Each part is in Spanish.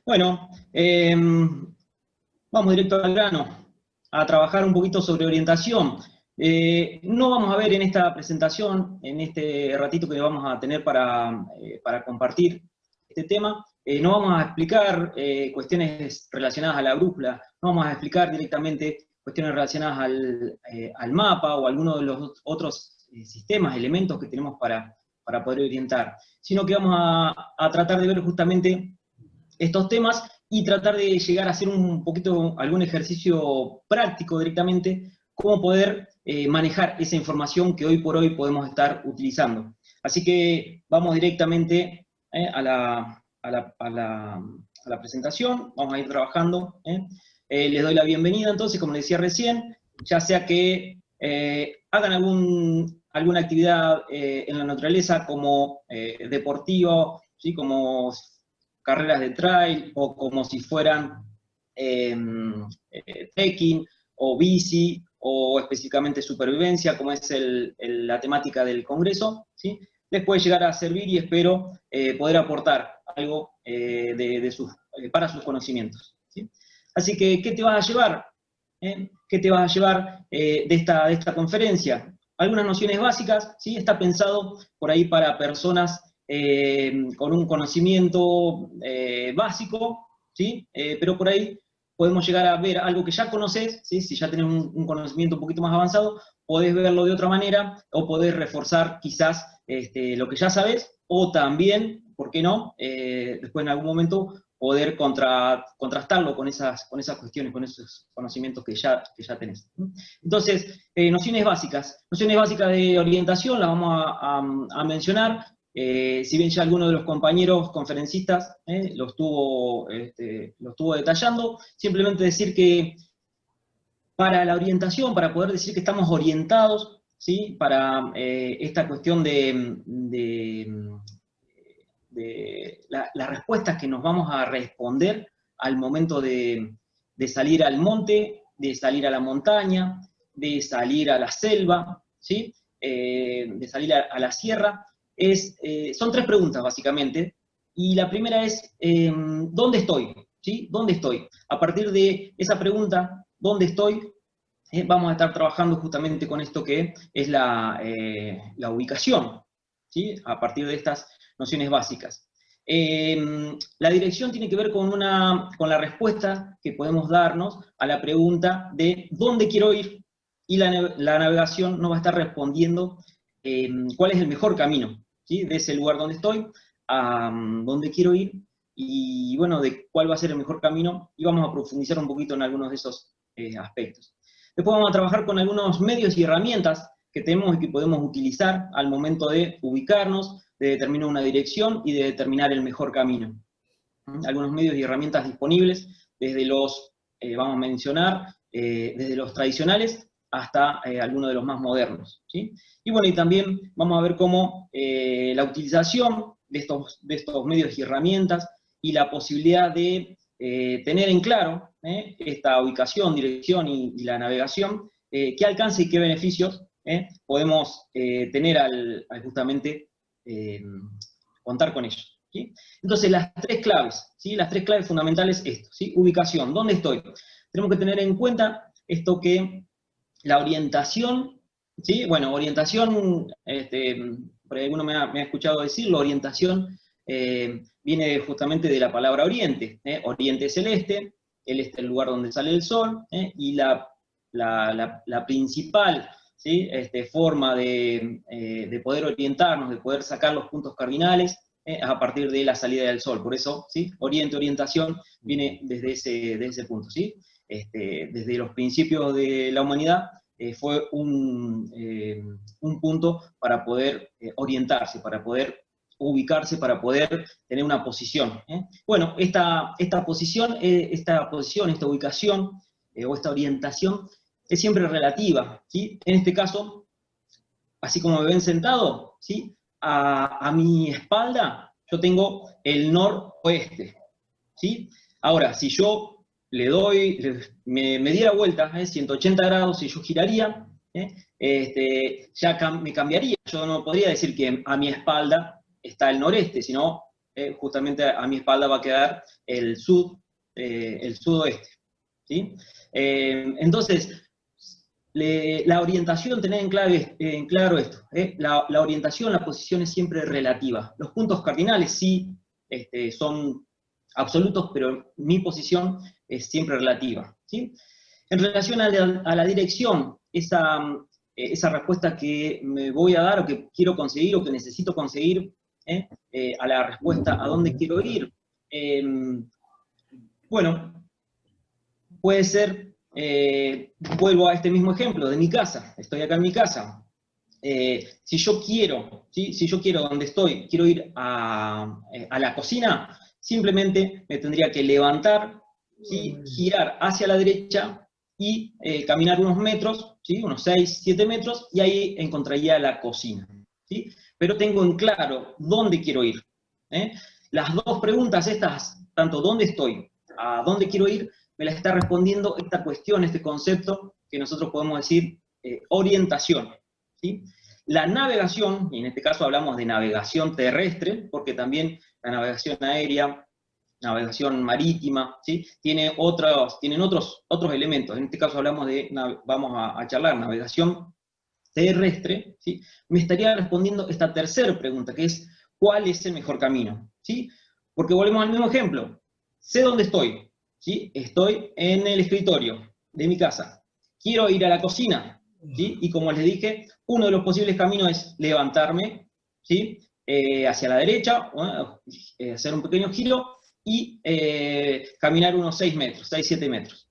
Bueno, vamos directo al grano, a trabajar un poquito sobre orientación. No vamos a ver en esta presentación, en este ratito que vamos a tener para compartir este tema, no vamos a explicar cuestiones relacionadas a la brújula, no vamos a explicar directamente cuestiones relacionadas al mapa o alguno de los otros sistemas, elementos que tenemos para poder orientar, sino que vamos a tratar de ver justamente estos temas y tratar de llegar a hacer un poquito algún ejercicio práctico directamente, cómo poder manejar esa información que hoy por hoy podemos estar utilizando. Así que vamos directamente a la presentación, vamos a ir trabajando. Les doy la bienvenida entonces, como les decía recién, ya sea que hagan alguna actividad en la naturaleza como deportivo, ¿sí? Como carreras de trail, o como si fueran trekking, o bici, o específicamente supervivencia, como es la temática del Congreso, ¿sí? Les puede llegar a servir y espero poder aportar algo para sus conocimientos, ¿sí? Así que, ¿qué te vas a llevar? ¿Qué te vas a llevar de esta conferencia? Algunas nociones básicas, ¿sí? Está pensado por ahí para personas con un conocimiento básico, ¿sí? Pero por ahí podemos llegar a ver algo que ya conoces, ¿sí? Si ya tenés un conocimiento un poquito más avanzado, podés verlo de otra manera, o podés reforzar quizás lo que ya sabés, o también, ¿por qué no? Después en algún momento poder contrastarlo con esas cuestiones, con esos conocimientos que ya tenés. Entonces, nociones básicas de orientación las vamos a mencionar. Si bien ya alguno de los compañeros conferencistas lo estuvo detallando, simplemente decir que para la orientación, para poder decir que estamos orientados, ¿sí? Para esta cuestión de las respuestas que nos vamos a responder al momento de salir al monte, de salir a la montaña, de salir a la selva, ¿sí? De salir a la sierra. Son tres preguntas, básicamente, y la primera es, ¿dónde estoy? ¿Sí? ¿Dónde estoy? A partir de esa pregunta, ¿dónde estoy? Vamos a estar trabajando justamente con esto que es la ubicación, ¿sí? A partir de estas nociones básicas. La dirección tiene que ver con la respuesta que podemos darnos a la pregunta de ¿dónde quiero ir? Y la navegación nos va a estar respondiendo cuál es el mejor camino, ¿sí? De ese lugar donde estoy a dónde quiero ir, y bueno, de cuál va a ser el mejor camino, y vamos a profundizar un poquito en algunos de esos aspectos. Después vamos a trabajar con algunos medios y herramientas que tenemos y que podemos utilizar al momento de ubicarnos, de determinar una dirección y de determinar el mejor camino. Algunos medios y herramientas disponibles, desde vamos a mencionar, desde los tradicionales hasta algunos de los más modernos, ¿sí? Y bueno, y también vamos a ver cómo la utilización de estos medios y herramientas y la posibilidad de tener en claro esta ubicación, dirección y la navegación, qué alcance y qué beneficios podemos tener al justamente contar con ellos, ¿sí? Entonces, las tres claves, ¿sí? Las tres claves fundamentales, esto, ¿sí? Ubicación, ¿dónde estoy? Tenemos que tener en cuenta esto que la orientación, ¿sí? Bueno, orientación, por ahí alguno me ha escuchado decirlo, orientación viene justamente de la palabra oriente. Oriente es el este es el lugar donde sale el sol, y la principal, ¿sí? Forma de poder orientarnos, de poder sacar los puntos cardinales, a partir de la salida del sol. Por eso, ¿sí? Oriente, orientación, viene desde ese punto, ¿sí? Desde los principios de la humanidad, fue un punto para poder orientarse, para poder ubicarse, para poder tener una posición. Bueno, esta posición, esta ubicación, o esta orientación, es siempre relativa, ¿sí? En este caso, así como me ven sentado, ¿sí? A mi espalda yo tengo el noroeste, ¿sí? Ahora, si yo me diera vuelta, 180 grados, si yo giraría, ya me cambiaría. Yo no podría decir que a mi espalda está el noreste, sino justamente a mi espalda va a quedar el sudoeste, ¿sí? Entonces, la orientación, tener en claro esto, la orientación, la posición es siempre relativa. Los puntos cardinales sí son absolutos, pero mi posición es siempre relativa, ¿sí? En relación a la dirección, esa respuesta que me voy a dar, o que quiero conseguir, o que necesito conseguir, a la respuesta a dónde quiero ir, bueno, puede ser, vuelvo a este mismo ejemplo de mi casa, estoy acá en mi casa. Si yo quiero, ¿sí? Si yo quiero donde estoy, quiero ir a la cocina, simplemente me tendría que levantar, ¿sí? Girar hacia la derecha y caminar unos metros, ¿sí? Unos 6, 7 metros, y ahí encontraría la cocina, ¿sí? Pero tengo en claro dónde quiero ir, ¿eh? Las dos preguntas estas, tanto dónde estoy, a dónde quiero ir, me la está respondiendo esta cuestión, este concepto que nosotros podemos decir orientación, ¿sí? La navegación, y en este caso hablamos de navegación terrestre, porque también la navegación aérea, navegación marítima, ¿sí? Tienen otros elementos. En este caso hablamos vamos a charlar navegación terrestre, ¿sí? Me estaría respondiendo esta tercera pregunta, que es, ¿cuál es el mejor camino? ¿Sí? Porque volvemos al mismo ejemplo. Sé dónde estoy, ¿sí? Estoy en el escritorio de mi casa. Quiero ir a la cocina, ¿sí? Y como les dije, uno de los posibles caminos es levantarme, ¿sí? Hacia la derecha, hacer un pequeño giro y caminar unos 6 metros, 6, 7 metros.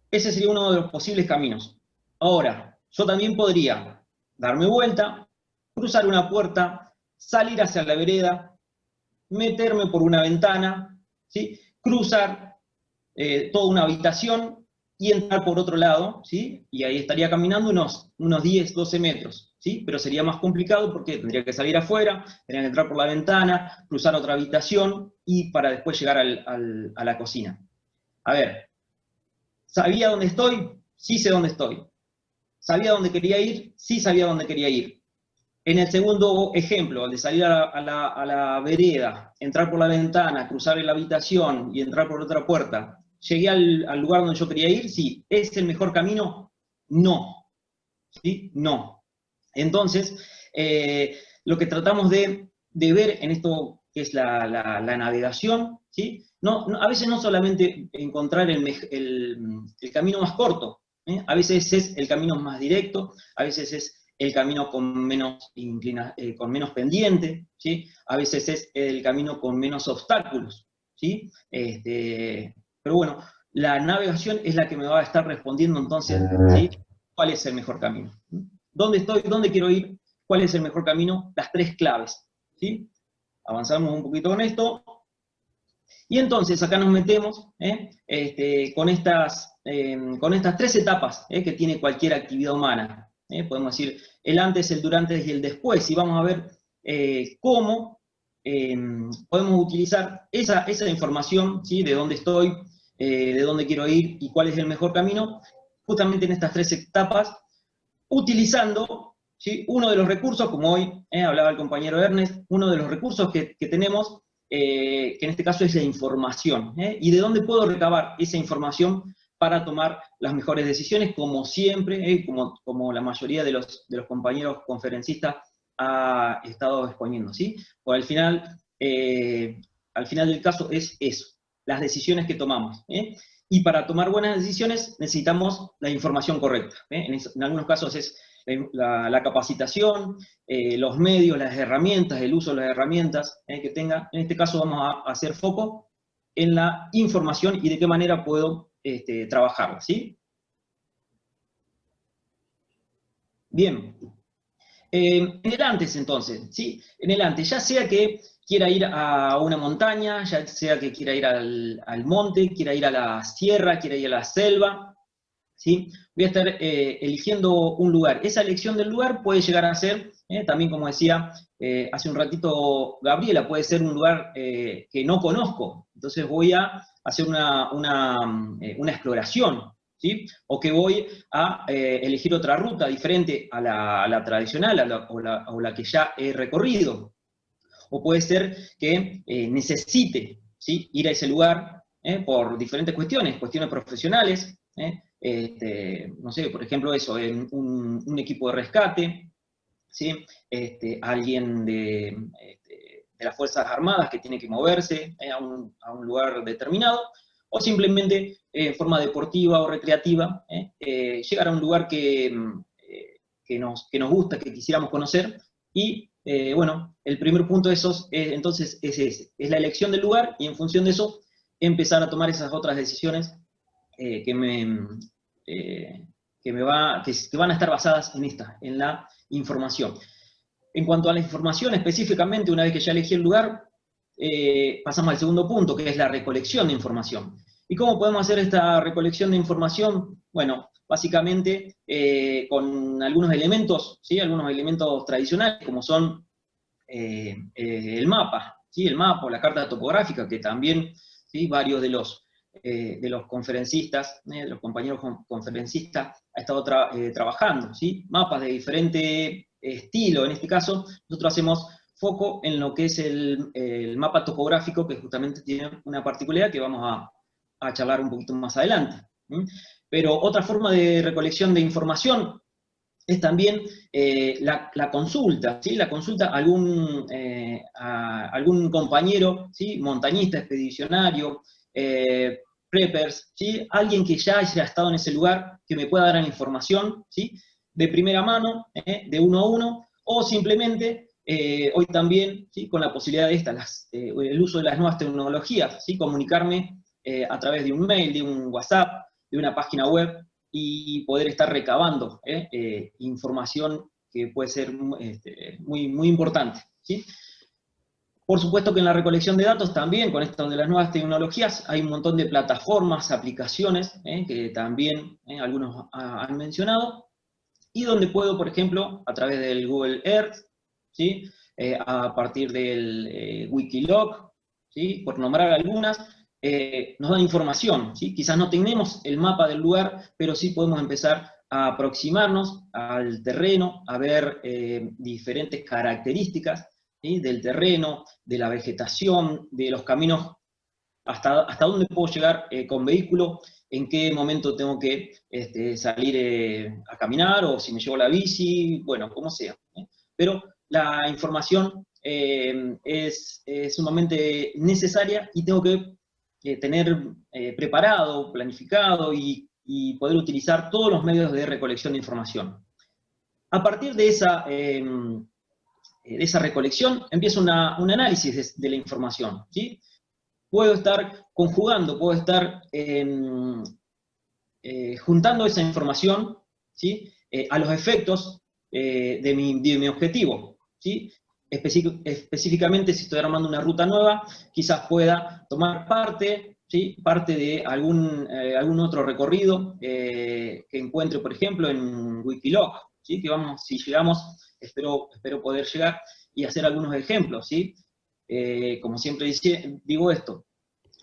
Ese sería uno de los posibles caminos. Ahora, yo también podría darme vuelta, cruzar una puerta, salir hacia la vereda, meterme por una ventana, ¿sí? Cruzar toda una habitación y entrar por otro lado, ¿sí? Y ahí estaría caminando unos 10, 12 metros, ¿sí? Pero sería más complicado porque tendría que salir afuera, tendría que entrar por la ventana, cruzar otra habitación y para después llegar a la cocina. A ver, ¿sabía dónde estoy? Sí sé dónde estoy. ¿Sabía dónde quería ir? Sí sabía dónde quería ir. En el segundo ejemplo, al de salir a la vereda, entrar por la ventana, cruzar la habitación y entrar por otra puerta, ¿llegué al lugar donde yo quería ir? Sí. ¿Es el mejor camino? No. ¿Sí? No. Entonces, lo que tratamos de ver en esto que es la navegación, ¿sí? A veces no solamente encontrar el camino más corto, ¿eh? A veces es el camino más directo, a veces es el camino con menos con menos pendiente, ¿sí? A veces es el camino con menos obstáculos, ¿sí? Pero bueno, la navegación es la que me va a estar respondiendo entonces, ¿sí? ¿Cuál es el mejor camino? ¿Dónde estoy? ¿Dónde quiero ir? ¿Cuál es el mejor camino? Las tres claves, ¿sí? Avanzamos un poquito con esto. Y entonces acá nos metemos con estas tres etapas que tiene cualquier actividad humana. Podemos decir el antes, el durante y el después. Y vamos a ver cómo podemos utilizar esa información, ¿sí? De dónde estoy, de dónde quiero ir y cuál es el mejor camino, justamente en estas tres etapas, utilizando, ¿sí? Uno de los recursos, como hoy hablaba el compañero Ernest, uno de los recursos que tenemos, que en este caso es la información, y de dónde puedo recabar esa información para tomar las mejores decisiones, como siempre, como la mayoría de los compañeros conferencistas ha estado exponiendo, ¿sí? Por al final del caso es eso, las decisiones que tomamos, y para tomar buenas decisiones necesitamos la información correcta. En algunos casos es la capacitación, los medios, las herramientas, el uso de las herramientas que tenga. En este caso vamos a hacer foco en la información y de qué manera puedo trabajarla, ¿sí? Bien. En el antes, entonces, ¿sí? En el antes, ya sea que quiera ir a una montaña, ya sea que quiera ir al monte, quiera ir a la sierra, quiera ir a la selva, ¿sí? Voy a estar eligiendo un lugar. Esa elección del lugar puede llegar a ser, también como decía hace un ratito Gabriela, puede ser un lugar que no conozco. Entonces voy a hacer una exploración, ¿sí? O que voy a elegir otra ruta diferente a la tradicional, o la que ya he recorrido. o puede ser que necesite, ¿sí?, ir a ese lugar por diferentes cuestiones profesionales, no sé, por ejemplo eso, en un equipo de rescate, ¿sí?, alguien de las Fuerzas Armadas que tiene que moverse a un lugar determinado, o simplemente en forma deportiva o recreativa, llegar a un lugar que nos gusta, que quisiéramos conocer, y bueno, el primer punto de esos entonces es ese, es la elección del lugar, y en función de eso empezar a tomar esas otras decisiones que van a estar basadas en la información. En cuanto a la información específicamente, una vez que ya elegí el lugar, pasamos al segundo punto, que es la recolección de información. ¿Y cómo podemos hacer esta recolección de información? Bueno, básicamente con algunos elementos, ¿sí?, algunos elementos tradicionales, como son el mapa, ¿sí?, el mapa o la carta topográfica, que también, ¿sí?, varios de los conferencistas, de los compañeros conferencistas, ha estado trabajando, ¿sí?, mapas de diferente estilo. En este caso, nosotros hacemos foco en lo que es el mapa topográfico, que justamente tiene una particularidad que vamos a charlar un poquito más adelante. Pero otra forma de recolección de información es también la consulta, ¿sí?, la consulta a algún compañero, ¿sí?, montañista, expedicionario, preppers, ¿sí?, alguien que ya haya estado en ese lugar, que me pueda dar la información, ¿sí?, de primera mano, de uno a uno, o simplemente, hoy también, ¿sí?, con la posibilidad de el uso de las nuevas tecnologías, ¿sí?, comunicarme a través de un mail, de un WhatsApp, de una página web, y poder estar recabando información que puede ser muy, muy importante, ¿sí? Por supuesto que en la recolección de datos también, con esto de las nuevas tecnologías, hay un montón de plataformas, aplicaciones, que también algunos han mencionado, y donde puedo, por ejemplo, a través del Google Earth, ¿sí?, a partir del Wikiloc, ¿sí?, por nombrar algunas, nos dan información, ¿sí? Quizás no tenemos el mapa del lugar, pero sí podemos empezar a aproximarnos al terreno, a ver diferentes características, ¿sí?, del terreno, de la vegetación, de los caminos, hasta dónde puedo llegar con vehículo, en qué momento tengo que salir a caminar, o si me llevo la bici, bueno, como sea. Pero la información es sumamente necesaria, y tengo que tener preparado, planificado, y poder utilizar todos los medios de recolección de información. A partir de esa recolección empieza un análisis de la información, ¿sí? Puedo estar conjugando, puedo estar juntando esa información, ¿sí?, a los efectos de mi objetivo, ¿sí? Específicamente, si estoy armando una ruta nueva, quizás pueda tomar parte, ¿sí?, parte de algún otro recorrido que encuentre, por ejemplo, en Wikiloc, ¿sí?, que si llegamos, espero poder llegar y hacer algunos ejemplos, ¿sí? Como siempre digo esto,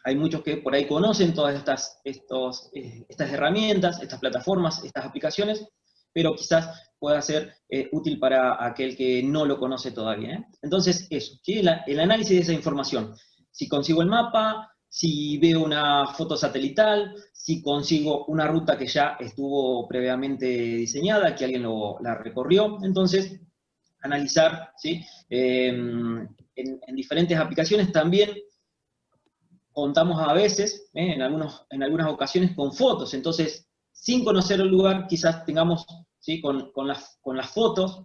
hay muchos que por ahí conocen todas estas herramientas, estas plataformas, estas aplicaciones, pero quizás pueda ser útil para aquel que no lo conoce todavía. Entonces, eso, ¿sí?, el análisis de esa información. Si consigo el mapa, si veo una foto satelital, si consigo una ruta que ya estuvo previamente diseñada, que alguien la recorrió, entonces analizar, ¿sí? En diferentes aplicaciones también contamos a veces, en algunas ocasiones, con fotos. Entonces, sin conocer el lugar, quizás tengamos, ¿sí?, con las fotos,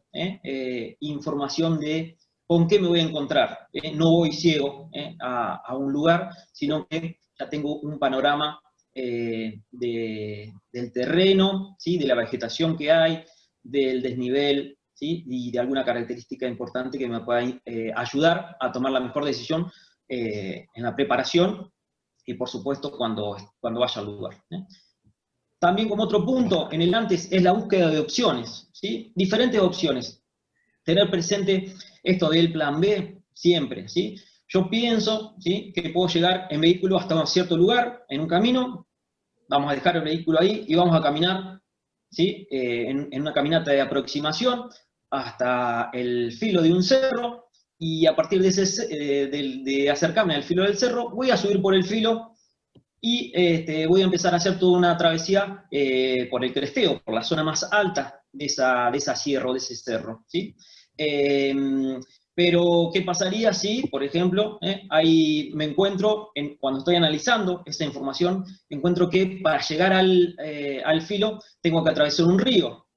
información de con qué me voy a encontrar. No voy ciego a un lugar, sino que ya tengo un panorama del terreno, ¿sí?, de la vegetación que hay, del desnivel, ¿sí?, y de alguna característica importante que me pueda ayudar a tomar la mejor decisión en la preparación, y por supuesto cuando vaya al lugar. También, como otro punto en el antes, es la búsqueda de opciones, ¿sí?, diferentes opciones. Tener presente esto del plan B siempre, ¿sí? Yo pienso, ¿sí?, que puedo llegar en vehículo hasta un cierto lugar, en un camino, vamos a dejar el vehículo ahí y vamos a caminar, ¿sí?, en una caminata de aproximación hasta el filo de un cerro, y a partir de acercarme al filo del cerro, voy a subir por el filo y voy a empezar a hacer toda una travesía por el cresteo, por la zona más alta de esa sierra o de ese cerro, ¿sí? Pero, ¿qué pasaría si, por ejemplo, ahí me encuentro, cuando estoy analizando esa información, encuentro que para llegar al filo tengo que atravesar un río?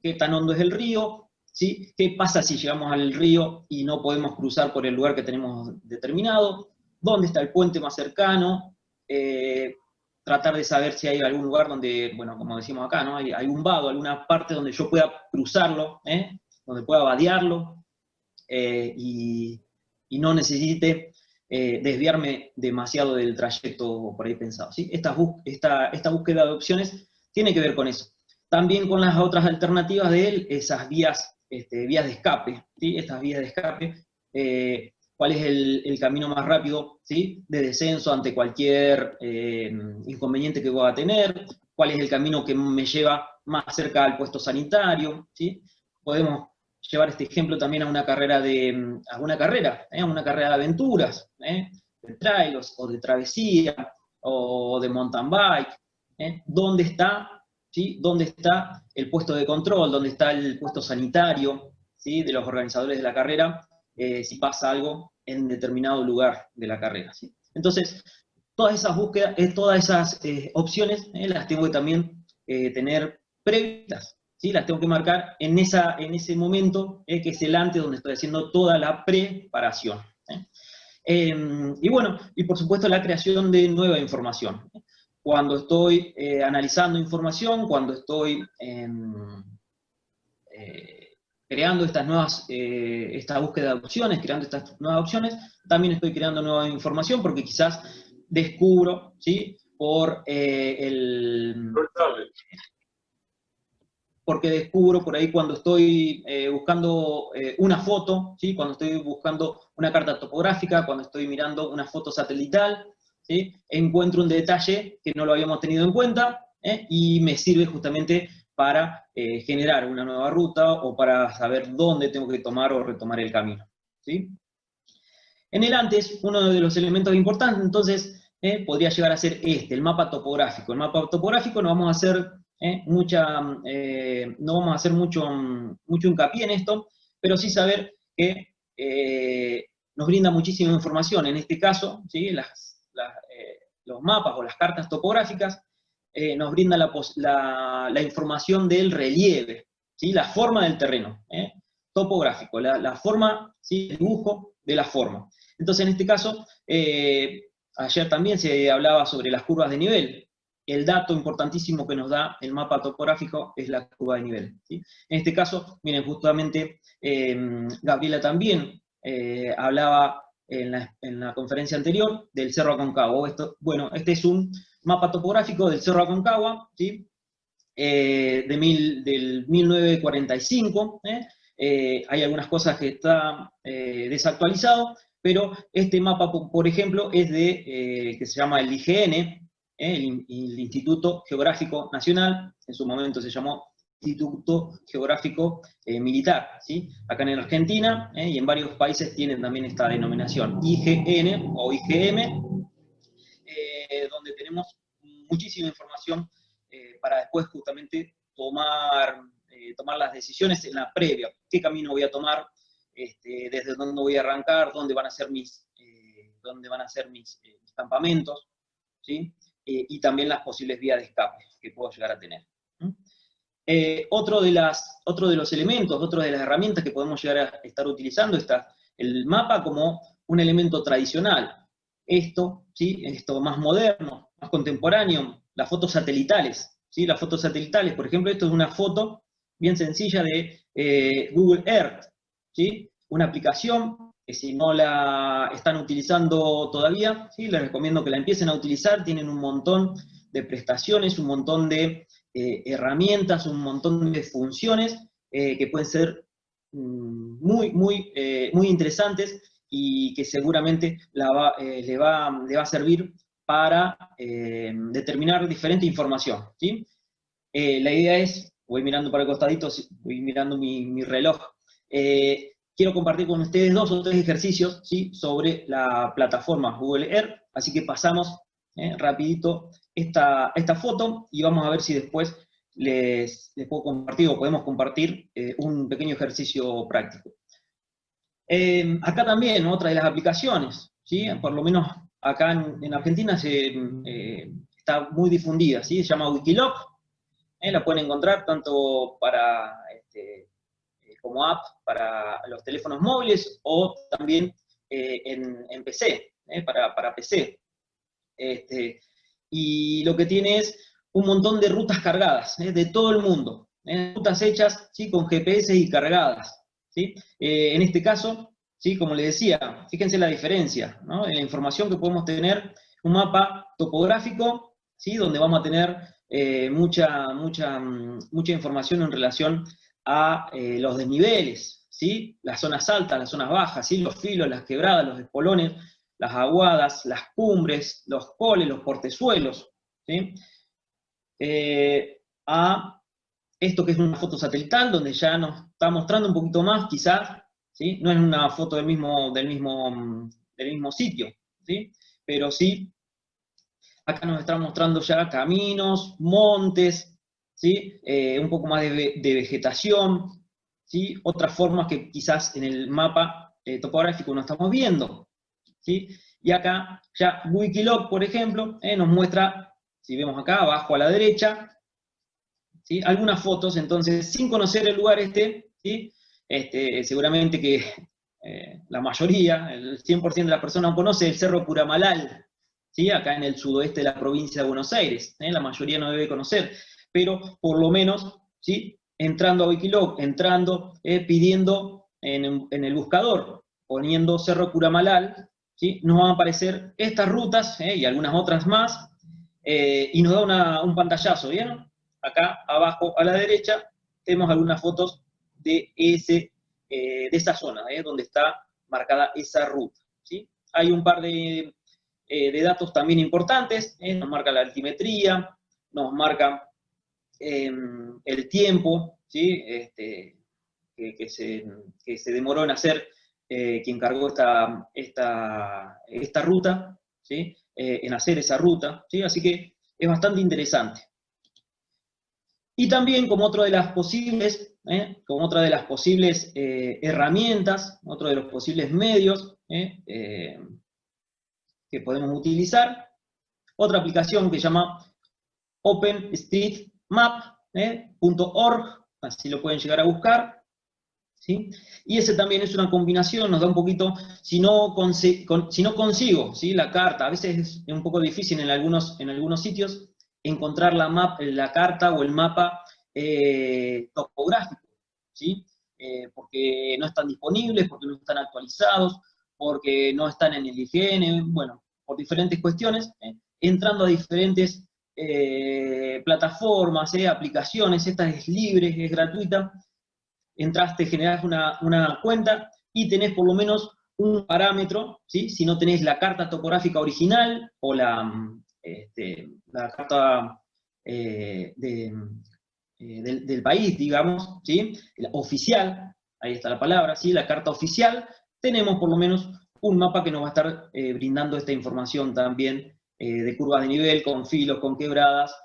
¿Qué tan hondo es el río? ¿Sí? ¿Qué pasa si llegamos al río y no podemos cruzar por el lugar que tenemos determinado? ¿Dónde está el puente más cercano? Tratar de saber si hay algún lugar donde, bueno, como decimos acá, ¿no? Hay un vado, alguna parte donde yo pueda cruzarlo, donde pueda vadearlo, y no necesite desviarme demasiado del trayecto por ahí pensado, ¿sí? Esta búsqueda de opciones tiene que ver con eso. También con las otras alternativas de él, esas vías de escape, ¿sí? Estas vías de escape, cuál es el camino más rápido, ¿sí? De descenso ante cualquier inconveniente que pueda tener, cuál es el camino que me lleva más cerca al puesto sanitario, ¿sí? Podemos llevar este ejemplo también a una carrera de aventuras, de trails o de travesía, o de mountain bike. ¿Dónde está, ¿sí? ¿Dónde está el puesto de control? ¿Dónde está el puesto sanitario, ¿sí? De los organizadores de la carrera, si pasa algo en determinado lugar de la carrera, ¿sí? Entonces, todas esas búsquedas, todas esas opciones, las tengo que también tener previstas, ¿sí? Las tengo que marcar en ese momento, que es el antes, donde estoy haciendo toda la preparación. Y bueno, y por supuesto la creación de nueva información. Cuando estoy analizando información, cuando estoy creando esta búsqueda de opciones, creando estas nuevas opciones, también estoy creando nueva información porque quizás descubro, ¿sí? Porque descubro por ahí cuando estoy buscando una foto, ¿sí? Cuando estoy buscando una carta topográfica, cuando estoy mirando una foto satelital, ¿sí? Encuentro un detalle que no lo habíamos tenido en cuenta, y me sirve justamente para generar una nueva ruta o para saber dónde tengo que tomar o retomar el camino, ¿sí? En el antes, uno de los elementos importantes, entonces, podría llegar a ser el mapa topográfico. El mapa topográfico no vamos a hacer no vamos a hacer mucho hincapié en esto, pero sí saber que nos brinda muchísima información. En este caso, ¿sí? Los mapas o las cartas topográficas nos brindan la información del relieve, ¿sí? La forma del terreno, topográfico, la forma, ¿sí? El dibujo de la forma. Entonces, en este caso, ayer también se hablaba sobre las curvas de nivel. El dato importantísimo que nos da el mapa topográfico es la curva de nivel, ¿sí? En este caso, miren, justamente Gabriela también hablaba en la conferencia anterior del Cerro Aconcagua. Este es un mapa topográfico del Cerro Aconcagua, ¿sí? Del 1945. Hay algunas cosas que están desactualizadas, pero este mapa, por ejemplo, es que se llama el IGN, el Instituto Geográfico Nacional, en su momento se llamó Instituto Geográfico Militar, ¿sí? Acá en Argentina y en varios países tienen también esta denominación, IGN o IGM, donde tenemos muchísima información para después justamente tomar las decisiones en la previa. ¿Qué camino voy a tomar? Desde dónde voy a arrancar, dónde van a ser mis campamentos, ¿sí? Y también las posibles vías de escape que puedo llegar a tener. Otro de los elementos, otra de las herramientas que podemos llegar a estar utilizando está el mapa como un elemento tradicional. ¿Sí? Esto más moderno, más contemporáneo, las fotos satelitales, ¿sí? Las fotos satelitales, por ejemplo, esto es una foto bien sencilla de Google Earth, ¿sí? Una aplicación que si no la están utilizando todavía, ¿sí? Les recomiendo que la empiecen a utilizar, tienen un montón de prestaciones, un montón de herramientas, un montón de funciones que pueden ser muy interesantes y que seguramente le va a servir para determinar diferente información, ¿sí? La idea es, voy mirando para el costadito, voy mirando mi reloj, quiero compartir con ustedes 2 o 3 ejercicios, ¿sí?, sobre la plataforma Google Earth, así que pasamos rapidito esta foto, y vamos a ver si después les puedo compartir, o podemos compartir un pequeño ejercicio práctico. Acá también, otra de las aplicaciones, ¿sí?, por lo menos acá en Argentina está muy difundida, ¿sí?, se llama Wikiloc, la pueden encontrar tanto para como app para los teléfonos móviles, o también en PC, para PC. Y lo que tiene es un montón de rutas cargadas, de todo el mundo, rutas hechas, ¿sí?, con GPS y cargadas, ¿sí? En este caso, ¿sí?, como les decía, fíjense la diferencia, ¿no?, en la información que podemos tener, un mapa topográfico, ¿sí?, donde vamos a tener mucha información en relación a los desniveles, ¿sí?, las zonas altas, las zonas bajas, ¿sí?, los filos, las quebradas, los espolones, las aguadas, las cumbres, los coles, los portezuelos, ¿sí?, a esto que es una foto satelital, donde ya nos está mostrando un poquito más, quizás, ¿sí?, no es una foto del mismo sitio, ¿sí?, pero sí, acá nos está mostrando ya caminos, montes, ¿sí?, un poco más de vegetación, ¿sí?, otras formas que quizás en el mapa topográfico no estamos viendo, ¿sí? Y acá ya Wikiloc, por ejemplo, nos muestra, si vemos acá abajo a la derecha, ¿sí?, algunas fotos. Entonces, sin conocer el lugar ¿sí?, seguramente que la mayoría, el 100% de las personas no conoce el Cerro Curamalal, ¿sí?, acá en el sudoeste de la provincia de Buenos Aires, la mayoría no debe conocer, pero por lo menos, ¿sí?, entrando a Wikiloc, pidiendo en el buscador, poniendo Cerro Curamalal, ¿sí?, nos van a aparecer estas rutas y algunas otras más, y nos da un pantallazo, ¿vieron? Acá abajo a la derecha tenemos algunas fotos de esa zona, donde está marcada esa ruta, ¿sí? Hay un par de datos también importantes, nos marca la altimetría, nos marca el tiempo, ¿sí?, que se demoró en hacer quien cargó esta ruta, ¿sí?, en hacer esa ruta, ¿sí?, así que es bastante interesante. Y también como otra de las posibles, herramientas, otro de los posibles medios que podemos utilizar, otra aplicación que se llama OpenStreetMap.org, así lo pueden llegar a buscar, ¿sí? Y ese también es una combinación, nos da un poquito, si no consigo, ¿sí?, la carta, a veces es un poco difícil en algunos sitios encontrar la carta o el mapa topográfico, ¿sí?, porque no están disponibles, porque no están actualizados, porque no están en el IGN, bueno, por diferentes cuestiones, entrando a diferentes plataformas, aplicaciones. Esta es libre, es gratuita, entraste, generás una cuenta y tenés por lo menos un parámetro, ¿sí?, si no tenés la carta topográfica original o la carta del país, digamos, ¿sí?, la oficial, ahí está la palabra, ¿sí?, la carta oficial, tenemos por lo menos un mapa que nos va a estar brindando esta información también de curvas de nivel, con filos, con quebradas,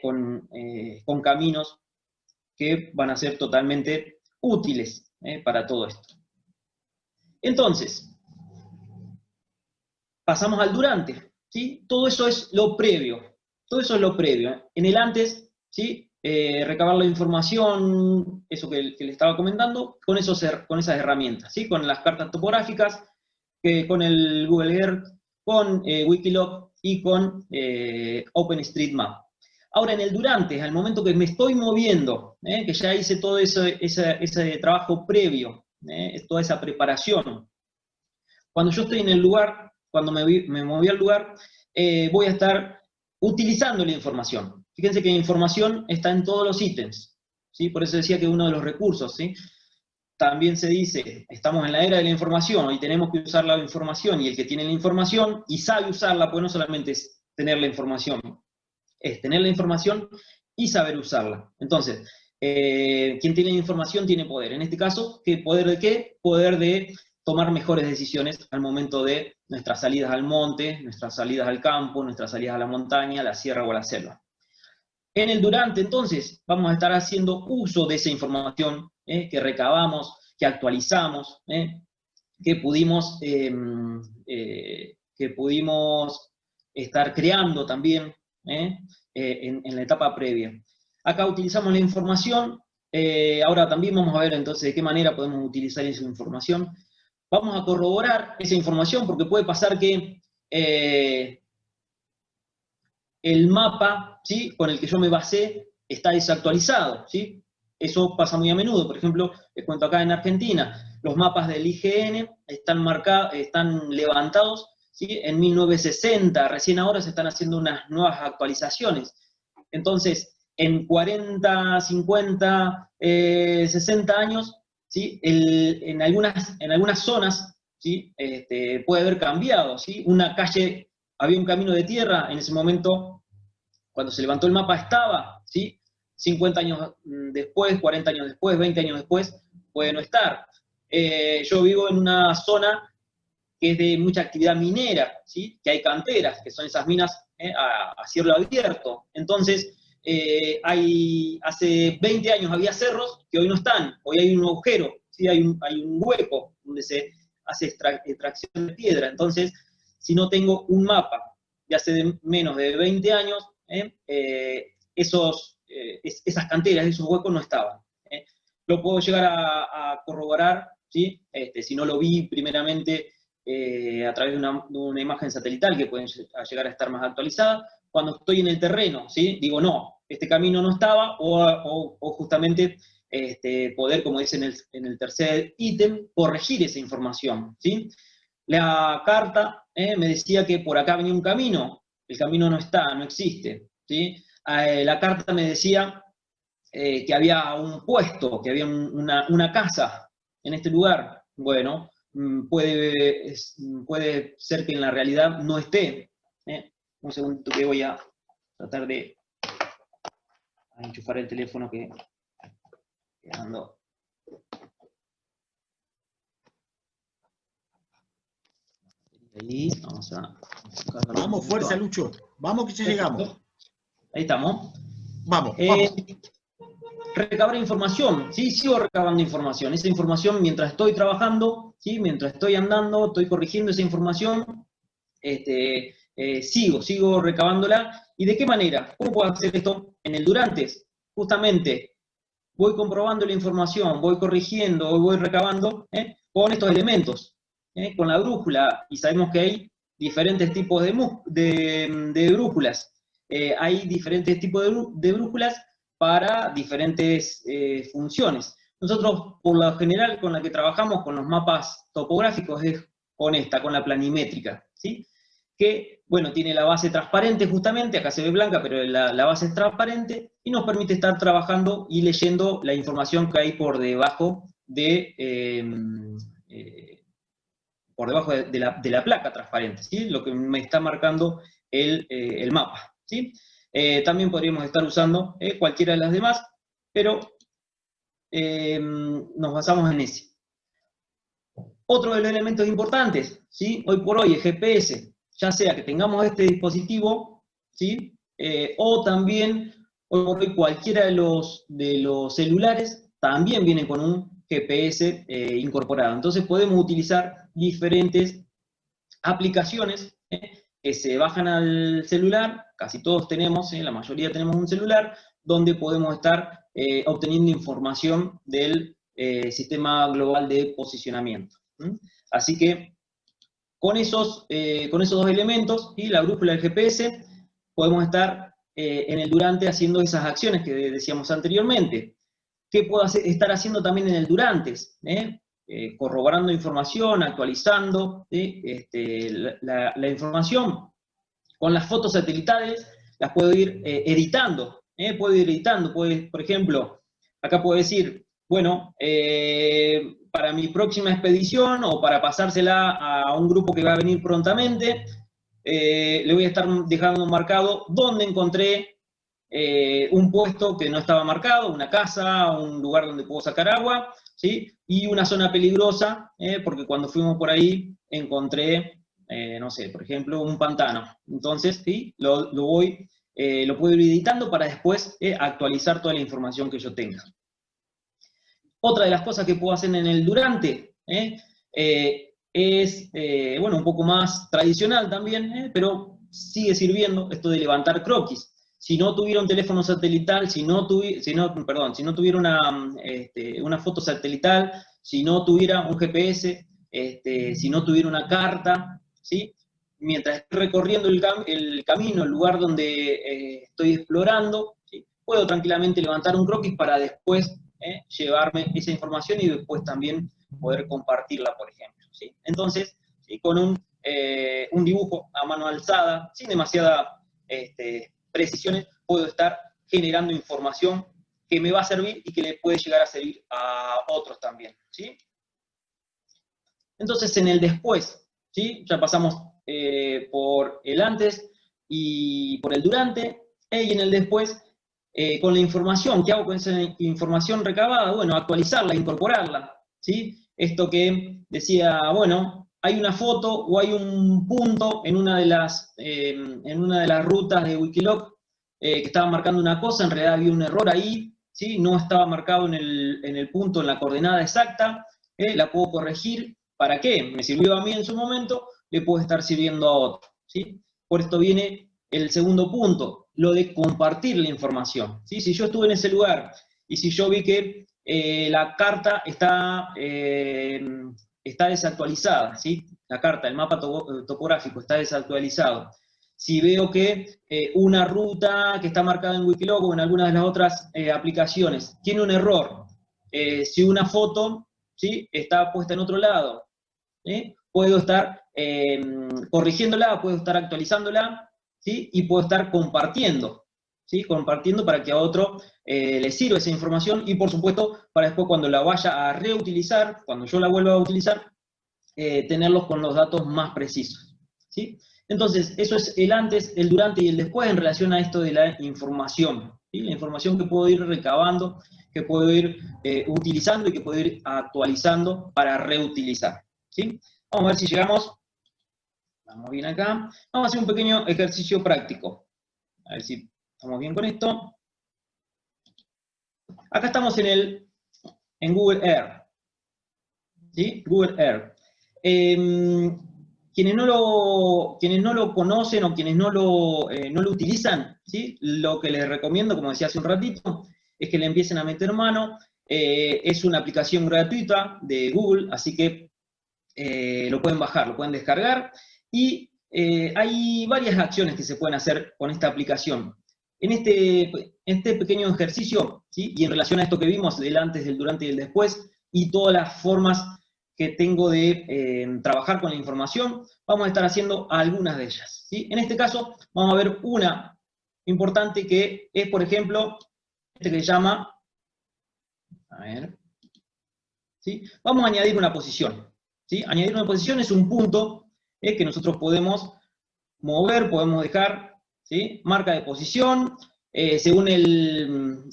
con caminos que van a ser totalmente útiles para todo esto. Entonces, pasamos al durante, ¿sí? Todo eso es lo previo, En el antes, ¿sí?, recabar la información, eso que le estaba comentando, con esas herramientas, ¿sí?, con las cartas topográficas, con el Google Earth, con Wikiloc y con OpenStreetMap. Ahora, en el durante, al momento que me estoy moviendo, que ya hice todo ese trabajo previo, toda esa preparación, cuando yo estoy en el lugar, cuando me moví al lugar, voy a estar utilizando la información. Fíjense que la información está en todos los ítems, ¿sí? Por eso decía que uno de los recursos, ¿sí? También se dice, estamos en la era de la información, y tenemos que usar la información, y el que tiene la información y sabe usarla, pues no solamente es tener la información, es tener la información y saber usarla. Entonces, quien tiene información tiene poder. En este caso, ¿qué poder de qué? Poder de tomar mejores decisiones al momento de nuestras salidas al monte, nuestras salidas al campo, nuestras salidas a la montaña, a la sierra o a la selva. En el durante, entonces, vamos a estar haciendo uso de esa información que recabamos, que actualizamos, que pudimos estar creando también en la etapa previa. Acá utilizamos la información, ahora también vamos a ver entonces de qué manera podemos utilizar esa información. Vamos a corroborar esa información porque puede pasar que el mapa, ¿sí?, con el que yo me basé está desactualizado, ¿sí? Eso pasa muy a menudo. Por ejemplo, les cuento acá en Argentina, los mapas del IGN están levantados, ¿sí?, en 1960, recién ahora se están haciendo unas nuevas actualizaciones. Entonces, en 40, 50, 60 años, ¿sí?, en algunas zonas, ¿sí?, puede haber cambiado, ¿sí? Una calle, había un camino de tierra, en ese momento, cuando se levantó el mapa estaba, ¿sí? 50 años después, 40 años después, 20 años después, puede no estar. Yo vivo en una zona que es de mucha actividad minera, ¿sí?, que hay canteras, que son esas minas a cielo abierto. Entonces, hace 20 años había cerros que hoy no están, hoy hay un agujero, ¿sí?, hay un hueco donde se hace extracción de piedra. Entonces, si no tengo un mapa de hace menos de 20 años, esas canteras, esos huecos no estaban. Lo puedo llegar a corroborar, ¿sí?, si no lo vi primeramente a través de una imagen satelital que puede llegar a estar más actualizada. Cuando estoy en el terreno, ¿sí?, digo, no, este camino no estaba, o justamente poder, como dice en el tercer ítem, corregir esa información, ¿sí? La carta me decía que por acá venía un camino, el camino no está, no existe, ¿sí? La carta me decía que había un puesto, que había una casa en este lugar. Bueno, puede ser que en la realidad no esté. Un segundo que voy a tratar de enchufar el teléfono que ando. Ahí, vamos, fuerza, Lucho. Vamos que ya llegamos. Ahí estamos. Vamos. Recabar información, ¿sí? Sigo recabando información. Esa información, mientras estoy trabajando, ¿sí?, mientras estoy andando, estoy corrigiendo esa información, sigo recabándola. ¿Y de qué manera? ¿Cómo puedo hacer esto en el durantes? Justamente, voy comprobando la información, voy corrigiendo, voy recabando con estos elementos, con la brújula, y sabemos que hay diferentes tipos de brújulas. Hay diferentes tipos de brújulas para diferentes funciones. Nosotros, por lo general, con la que trabajamos con los mapas topográficos es con la planimétrica, ¿sí?, que, bueno, tiene la base transparente justamente, acá se ve blanca, pero la base es transparente, y nos permite estar trabajando y leyendo la información que hay por debajo de la placa transparente, ¿sí?, lo que me está marcando el mapa, ¿sí? También podríamos estar usando cualquiera de las demás, pero nos basamos en ese. Otro de los elementos importantes, ¿sí?, hoy por hoy, el GPS, ya sea que tengamos este dispositivo, ¿sí?, o también, hoy por hoy, cualquiera de los celulares también viene con un GPS incorporado. Entonces podemos utilizar diferentes aplicaciones que se bajan al celular, casi todos tenemos, la mayoría tenemos un celular, donde podemos estar obteniendo información del sistema global de posicionamiento. Así que con esos dos elementos y la brújula del GPS podemos estar en el durante haciendo esas acciones que decíamos anteriormente. ¿Qué puedo estar haciendo también en el durantes? Corroborando información, actualizando la información. Con las fotos satelitales las puedo ir editando. Por ejemplo, acá puedo decir, bueno, para mi próxima expedición o para pasársela a un grupo que va a venir prontamente, le voy a estar dejando marcado dónde encontré un puesto que no estaba marcado, una casa, un lugar donde puedo sacar agua, ¿sí? Y una zona peligrosa, porque cuando fuimos por ahí encontré, no sé, por ejemplo, un pantano. Entonces, ¿sí? Lo puedo ir editando para después actualizar toda la información que yo tenga. Otra de las cosas que puedo hacer en el durante es, bueno, un poco más tradicional también, pero sigue sirviendo esto de levantar croquis. Si no tuviera un teléfono satelital, si no tuviera una foto satelital, si no tuviera un GPS, si no tuviera una carta, ¿sí? Mientras estoy recorriendo el camino, el lugar donde estoy explorando, ¿sí? Puedo tranquilamente levantar un croquis para después llevarme esa información y después también poder compartirla, por ejemplo, ¿sí? Entonces, ¿sí? Con un dibujo a mano alzada, sin demasiada precisiones, puedo estar generando información que me va a servir y que le puede llegar a servir a otros también, ¿sí? Entonces, en el después, ¿sí? Ya pasamos por el antes y por el durante, y en el después, con la información, ¿qué hago con esa información recabada? Bueno, actualizarla, incorporarla, ¿sí? Esto que decía, bueno, hay una foto o hay un punto en una de las rutas de Wikiloc que estaba marcando una cosa, en realidad había un error ahí, ¿sí? No estaba marcado en el punto, en la coordenada exacta, la puedo corregir. ¿Para qué? Me sirvió a mí en su momento, le puede estar sirviendo a otro, ¿sí? Por esto viene el segundo punto, lo de compartir la información, ¿sí? Si yo estuve en ese lugar y si yo vi que la carta está desactualizada, ¿sí? La carta, el mapa topográfico está desactualizado. Si veo que una ruta que está marcada en Wikiloc o en alguna de las otras aplicaciones tiene un error, si una foto, ¿sí? Está puesta en otro lado, puedo estar corrigiéndola, puedo estar actualizándola, ¿sí? Y puedo estar compartiendo, ¿sí? Compartiendo para que a otro le sirva esa información y, por supuesto, para después cuando la vaya a reutilizar, cuando yo la vuelva a utilizar, tenerlos con los datos más precisos, ¿sí? Entonces, eso es el antes, el durante y el después en relación a esto de la información, ¿sí? La información que puedo ir recabando, que puedo ir utilizando y que puedo ir actualizando para reutilizar, ¿sí? Vamos a ver si llegamos. Vamos bien acá. Vamos a hacer un pequeño ejercicio práctico. A ver si estamos bien con esto. Acá estamos en Google Earth, ¿sí? Google Earth. Quienes no lo conocen o quienes no lo utilizan, ¿sí? Lo que les recomiendo, como decía hace un ratito, es que le empiecen a meter mano. Es una aplicación gratuita de Google, así que lo pueden bajar, lo pueden descargar. Y hay varias acciones que se pueden hacer con esta aplicación. En este pequeño ejercicio, ¿sí? Y en relación a esto que vimos, del antes, del durante y el después, y todas las formas que tengo de trabajar con la información, vamos a estar haciendo algunas de ellas, ¿sí? En este caso, vamos a ver una importante que es, por ejemplo, este que se llama, a ver, ¿sí? Vamos a añadir una posición, ¿sí? Añadir una posición es un punto que nosotros podemos mover, podemos dejar, ¿sí? Marca de posición, según el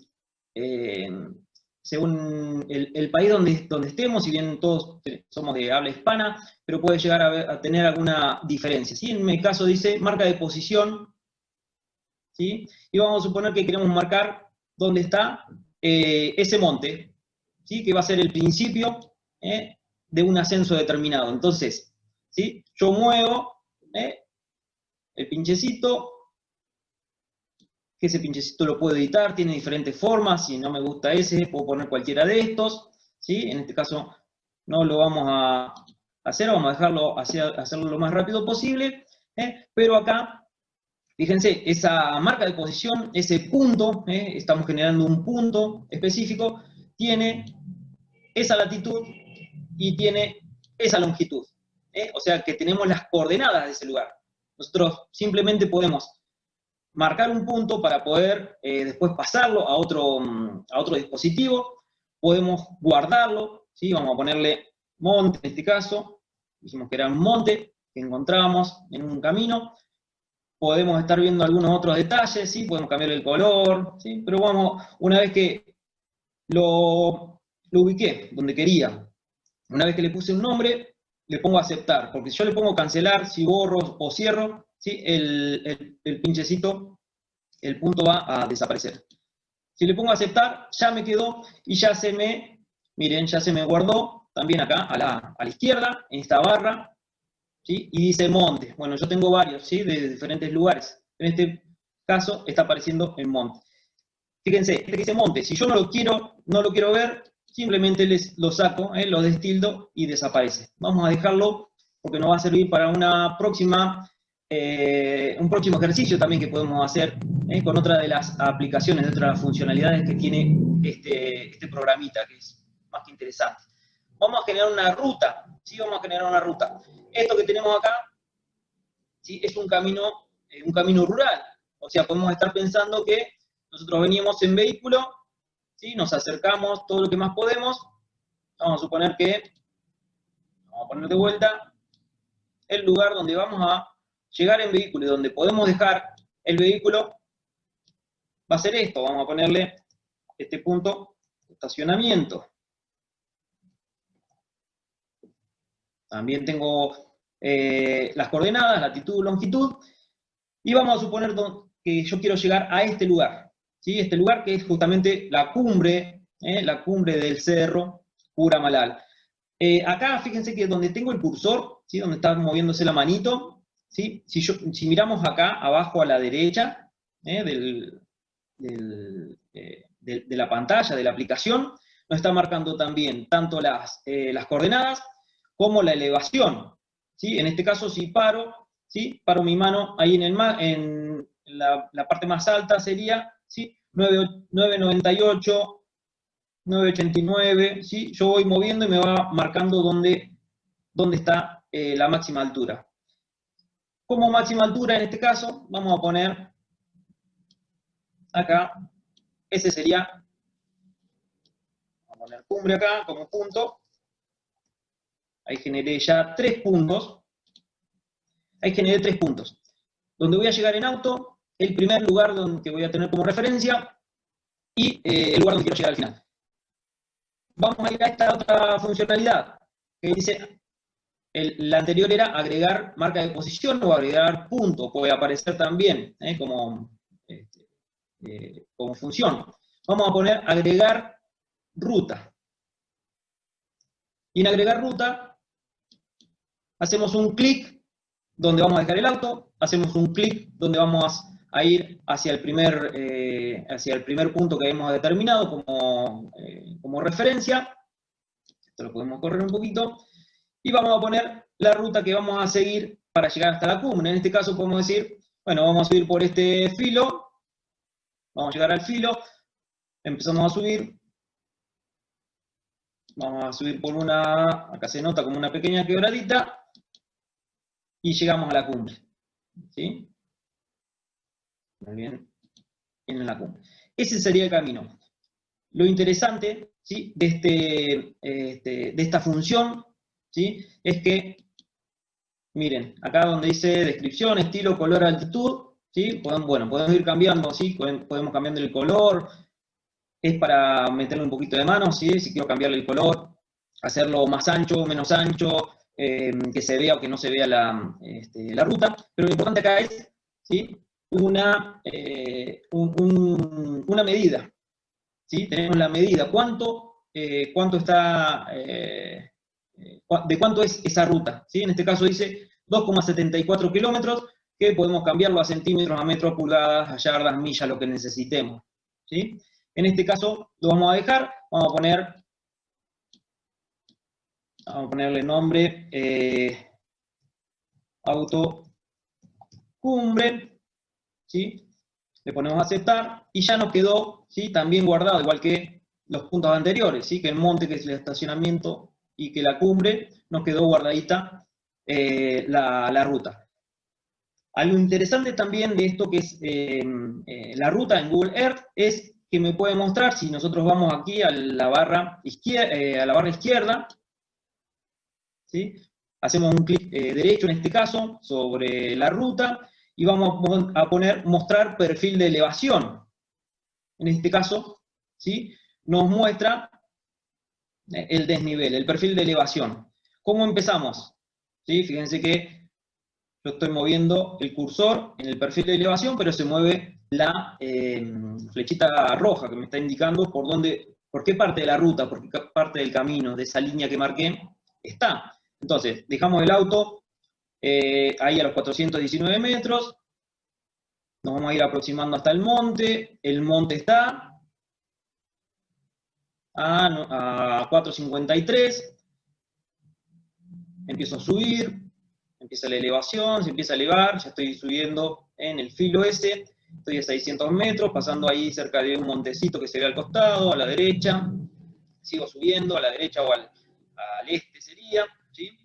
país donde estemos, si bien todos somos de habla hispana, pero puede llegar a tener alguna diferencia, ¿sí? En mi caso dice marca de posición, ¿sí? Y vamos a suponer que queremos marcar dónde está ese monte, ¿sí? Que va a ser el principio de un ascenso determinado. Entonces, ¿sí? Yo muevo el pinchecito, que ese pinchecito lo puedo editar, tiene diferentes formas, si no me gusta ese, puedo poner cualquiera de estos, ¿sí? En este caso no lo vamos a hacer, vamos a dejarlo hacerlo lo más rápido posible, pero acá, fíjense, esa marca de posición, ese punto, estamos generando un punto específico, tiene esa latitud y tiene esa longitud, o sea que tenemos las coordenadas de ese lugar. Nosotros simplemente podemos marcar un punto para poder después pasarlo a otro dispositivo, podemos guardarlo, ¿sí? Vamos a ponerle monte en este caso, dijimos que era un monte que encontrábamos en un camino, podemos estar viendo algunos otros detalles, ¿sí? Podemos cambiar el color, ¿sí? Pero vamos, una vez que lo ubiqué donde quería, una vez que le puse un nombre, le pongo aceptar, porque si yo le pongo cancelar, si borro o cierro, ¿sí? el pinchecito, el punto va a desaparecer. Si le pongo aceptar, ya me quedó y ya se me, miren, ya se me guardó también acá a la izquierda, en esta barra, ¿sí? Y dice monte. Bueno, yo tengo varios, ¿sí? De diferentes lugares. En este caso está apareciendo el monte. Fíjense, este que dice monte, si yo no lo quiero ver, simplemente lo saco, lo destildo y desaparece. Vamos a dejarlo porque nos va a servir para una próxima, un próximo ejercicio también que podemos hacer con otra de las aplicaciones, de otras funcionalidades que tiene este programita, que es más que interesante. Vamos a generar una ruta, ¿sí? Vamos a generar una ruta. Esto que tenemos acá, ¿sí? Es un camino rural. O sea, podemos estar pensando que nosotros venimos en vehículo, ¿sí? Nos acercamos todo lo que más podemos. Vamos a suponer que, vamos a poner de vuelta, el lugar donde vamos a llegar en vehículo y donde podemos dejar el vehículo va a ser esto. Vamos a ponerle este punto de estacionamiento. También tengo las coordenadas, latitud, longitud, y vamos a suponer que yo quiero llegar a este lugar, ¿sí? Este lugar que es justamente la cumbre del cerro Curamalal. Acá fíjense que donde tengo el cursor, ¿sí? Donde está moviéndose la manito, ¿sí? Si miramos acá abajo a la derecha de la pantalla, de la aplicación, nos está marcando también tanto las coordenadas como la elevación, ¿sí? En este caso, si paro, ¿sí? Paro mi mano ahí en la parte más alta sería, ¿sí? 998, 989, ¿sí? Yo voy moviendo y me va marcando dónde está la máxima altura. Como máxima altura en este caso, vamos a poner acá, ese sería, vamos a poner cumbre acá como punto. Ahí generé ya 3 puntos. Ahí generé 3 puntos. Donde voy a llegar en auto, el primer lugar que voy a tener como referencia y el lugar donde quiero llegar al final. Vamos a ir a esta otra funcionalidad que dice, la anterior era agregar marca de posición o agregar punto, puede aparecer también como función. Vamos a poner agregar ruta. Y en agregar ruta hacemos un clic donde vamos a dejar el auto, hacemos un clic donde vamos a ir hacia el primer punto que hemos determinado como referencia. Esto lo podemos correr un poquito. Y vamos a poner la ruta que vamos a seguir para llegar hasta la cumbre. En este caso podemos decir, bueno, vamos a subir por este filo, vamos a llegar al filo, empezamos a subir, vamos a subir por acá se nota como una pequeña quebradita, y llegamos a la cumbre, ¿sí? Muy bien, en la cumbre. Ese sería el camino. Lo interesante, ¿sí? de esta función, ¿sí? Es que, miren, acá donde dice descripción, estilo, color, altitud, ¿sí? Podemos ir cambiando, ¿sí? Podemos cambiar el color, es para meterle un poquito de mano, ¿sí? Si quiero cambiarle el color, hacerlo más ancho, menos ancho, que se vea o que no se vea la ruta, pero lo importante acá es, ¿sí? una medida, ¿sí? Tenemos la medida, cuánto está, de cuánto es esa ruta, ¿sí? En este caso dice 2,74 kilómetros, que podemos cambiarlo a centímetros, a metros, pulgadas, a yardas, millas, lo que necesitemos, ¿sí? En este caso lo vamos a dejar, vamos a ponerle nombre auto cumbre, ¿sí? Le ponemos aceptar y ya nos quedó, ¿sí? También guardado, igual que los puntos anteriores, ¿sí? Que el monte, que es el estacionamiento, y que la cumbre, nos quedó guardadita la ruta. Algo interesante también de esto que es la ruta en Google Earth es que me puede mostrar, si nosotros vamos aquí a la barra izquierda, ¿sí? Hacemos un clic derecho en este caso sobre la ruta, y vamos a poner mostrar perfil de elevación. En este caso, ¿sí? Nos muestra el desnivel, el perfil de elevación. ¿Cómo empezamos? ¿Sí? Fíjense que yo estoy moviendo el cursor en el perfil de elevación, pero se mueve la flechita roja que me está indicando por qué parte de la ruta, por qué parte del camino, de esa línea que marqué, está. Entonces, dejamos el auto ahí a los 419 metros, nos vamos a ir aproximando hasta el monte está a 453, empiezo a subir, empieza la elevación, se empieza a elevar, ya estoy subiendo en el filo ese, estoy a 600 metros, pasando ahí cerca de un montecito que se ve al costado, a la derecha, sigo subiendo, a la derecha o al este sería, ¿sí?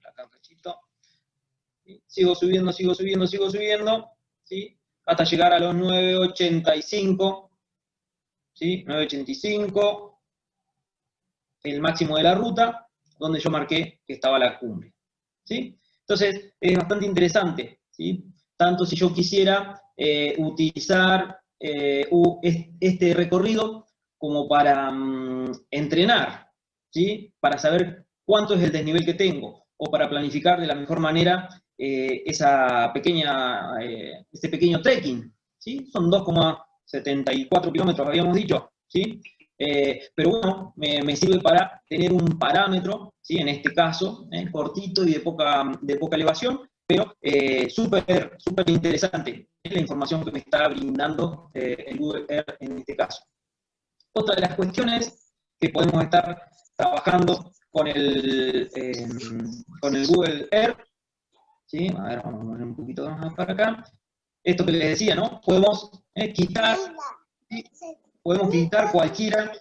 Acá un cachito. Sigo subiendo, ¿sí? Hasta llegar a los 985, ¿sí? 985, el máximo de la ruta, donde yo marqué que estaba la cumbre, ¿sí? Entonces, es bastante interesante, ¿sí? Tanto si yo quisiera utilizar este recorrido como para entrenar, ¿sí? Para saber cuánto es el desnivel que tengo, o para planificar de la mejor manera este pequeño trekking, ¿sí? Son 2,74 kilómetros, habíamos dicho, ¿sí? Pero bueno, me sirve para tener un parámetro, ¿sí? En este caso, cortito y de poca elevación, pero súper interesante la información que me está brindando el Google Earth en este caso. Otra de las cuestiones que podemos estar trabajando con el Google Earth, ¿sí? A ver, vamos a poner un poquito más para acá. Esto que les decía, ¿no? Podemos quitar, ¿sí? Podemos quitar cualquiera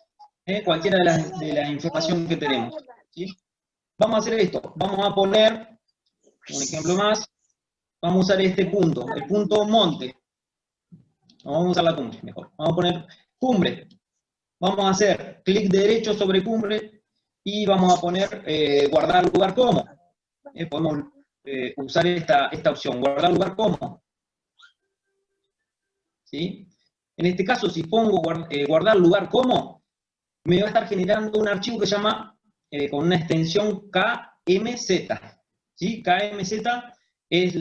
de la información que tenemos, ¿sí? Vamos a hacer esto, vamos a poner, un ejemplo más, vamos a usar este punto, el punto monte. No, vamos a usar la cumbre, mejor. Vamos a poner cumbre. Vamos a hacer clic derecho sobre cumbre y vamos a poner guardar lugar como. Podemos usar esta opción, guardar lugar como. ¿Sí? En este caso, si pongo guardar lugar como, me va a estar generando un archivo que se llama, con una extensión KMZ. ¿Sí? KMZ es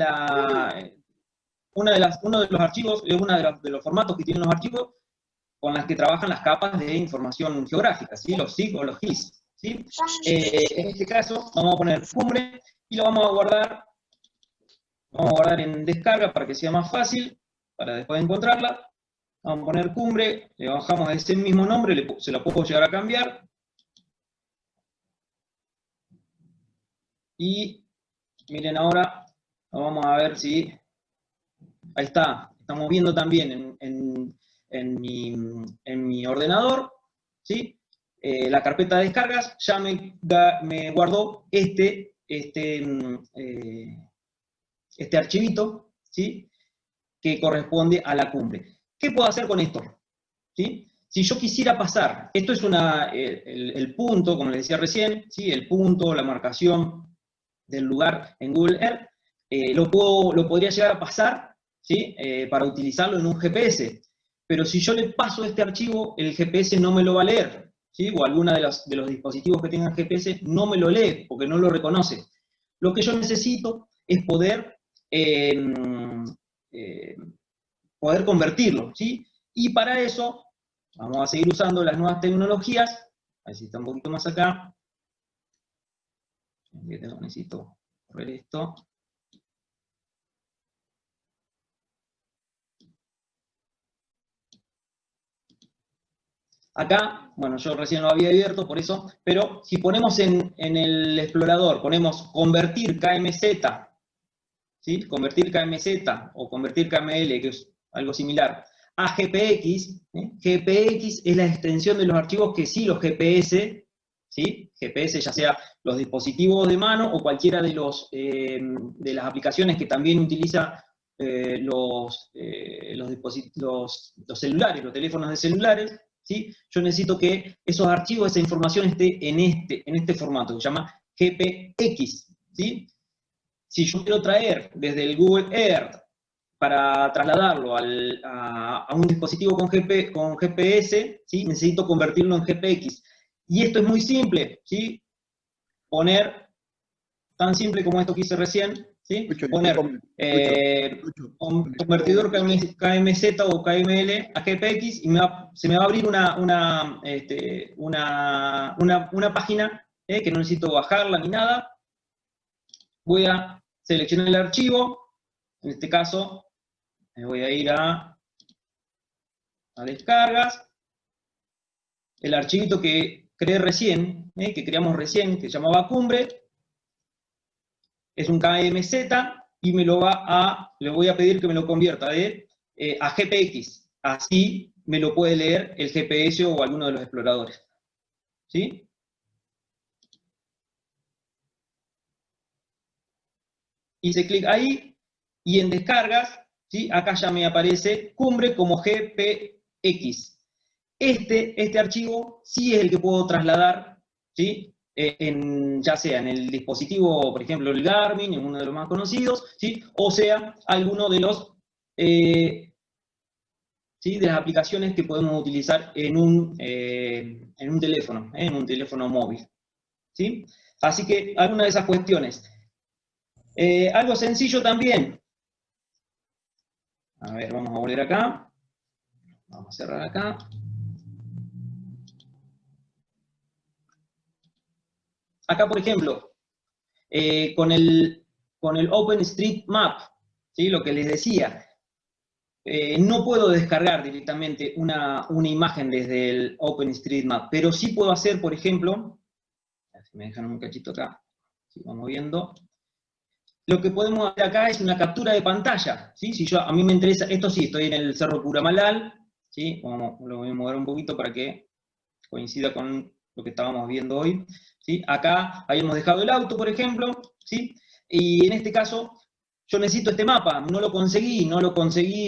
uno de los archivos, de los formatos que tienen los archivos con las que trabajan las capas de información geográfica, ¿sí? Los SIG o los GIS. ¿Sí? En este caso, vamos a poner cumbre y lo vamos a guardar en descarga para que sea más fácil, para después encontrarla. Vamos a poner cumbre, le bajamos a ese mismo nombre, se lo puedo llegar a cambiar. Y miren ahora, vamos a ver si... Ahí está, estamos viendo también en mi ordenador, ¿sí? La carpeta de descargas ya me guardó este archivito, ¿sí? Que corresponde a la cumbre. ¿Qué puedo hacer con esto? ¿Sí? Si yo quisiera pasar, esto es el punto, como les decía recién, ¿sí? El punto, la marcación del lugar en Google Earth, lo podría llegar a pasar, ¿sí? Para utilizarlo en un GPS. Pero si yo le paso este archivo, el GPS no me lo va a leer, ¿sí? O alguno de los dispositivos que tengan GPS no me lo lee, porque no lo reconoce. Lo que yo necesito es poder convertirlo, ¿sí? Y para eso, vamos a seguir usando las nuevas tecnologías. A ver si está un poquito más acá. Necesito correr esto. Acá, bueno, yo recién lo había abierto, por eso, pero si ponemos en el explorador, ponemos convertir KMZ, ¿sí? Convertir KMZ o convertir KML, que es algo similar, a GPX, GPX es la extensión de los archivos que sí los GPS, ¿sí? GPS ya sea los dispositivos de mano o cualquiera de las aplicaciones que también utiliza los celulares, los teléfonos de celulares, ¿sí? Yo necesito que esos archivos, esa información esté en este formato, que se llama GPX, ¿sí? Si yo quiero traer desde el Google Earth para trasladarlo a un dispositivo con GPS, ¿sí? Necesito convertirlo en GPX. Y esto es muy simple, ¿sí? Poner, tan simple como esto que hice recién, ¿sí? Poner convertidor KMZ o KML a GPX y se me va a abrir una página que no necesito bajarla ni nada. Voy a seleccionar el archivo, en este caso me voy a ir a descargas, el archivito que creé recién, que creamos recién, que se llamaba Cumbre, es un KMZ y le voy a pedir que me lo convierta a GPX, así me lo puede leer el GPS o alguno de los exploradores. ¿Sí? Hice clic ahí y en descargas, ¿sí? Acá ya me aparece Cumbre como GPX. Este archivo sí es el que puedo trasladar, ¿sí? Ya sea en el dispositivo, por ejemplo, el Garmin, en uno de los más conocidos, ¿sí? O sea, alguno de los ¿sí? De las aplicaciones que podemos utilizar en un teléfono móvil. ¿Sí? Así que alguna de esas cuestiones. Algo sencillo también. A ver, vamos a volver acá. Vamos a cerrar acá. Acá, por ejemplo, con el OpenStreetMap, ¿sí? Lo que les decía, no puedo descargar directamente una imagen desde el OpenStreetMap, pero sí puedo hacer, por ejemplo, si me dejan un cachito acá, sigo moviendo, lo que podemos hacer acá es una captura de pantalla, ¿sí? A mí me interesa, esto sí, estoy en el Cerro Curamalal, ¿sí? Lo voy a mover un poquito para que coincida con lo que estábamos viendo hoy, ¿sí? Acá habíamos dejado el auto, por ejemplo, ¿sí? Y en este caso, yo necesito este mapa, no lo conseguí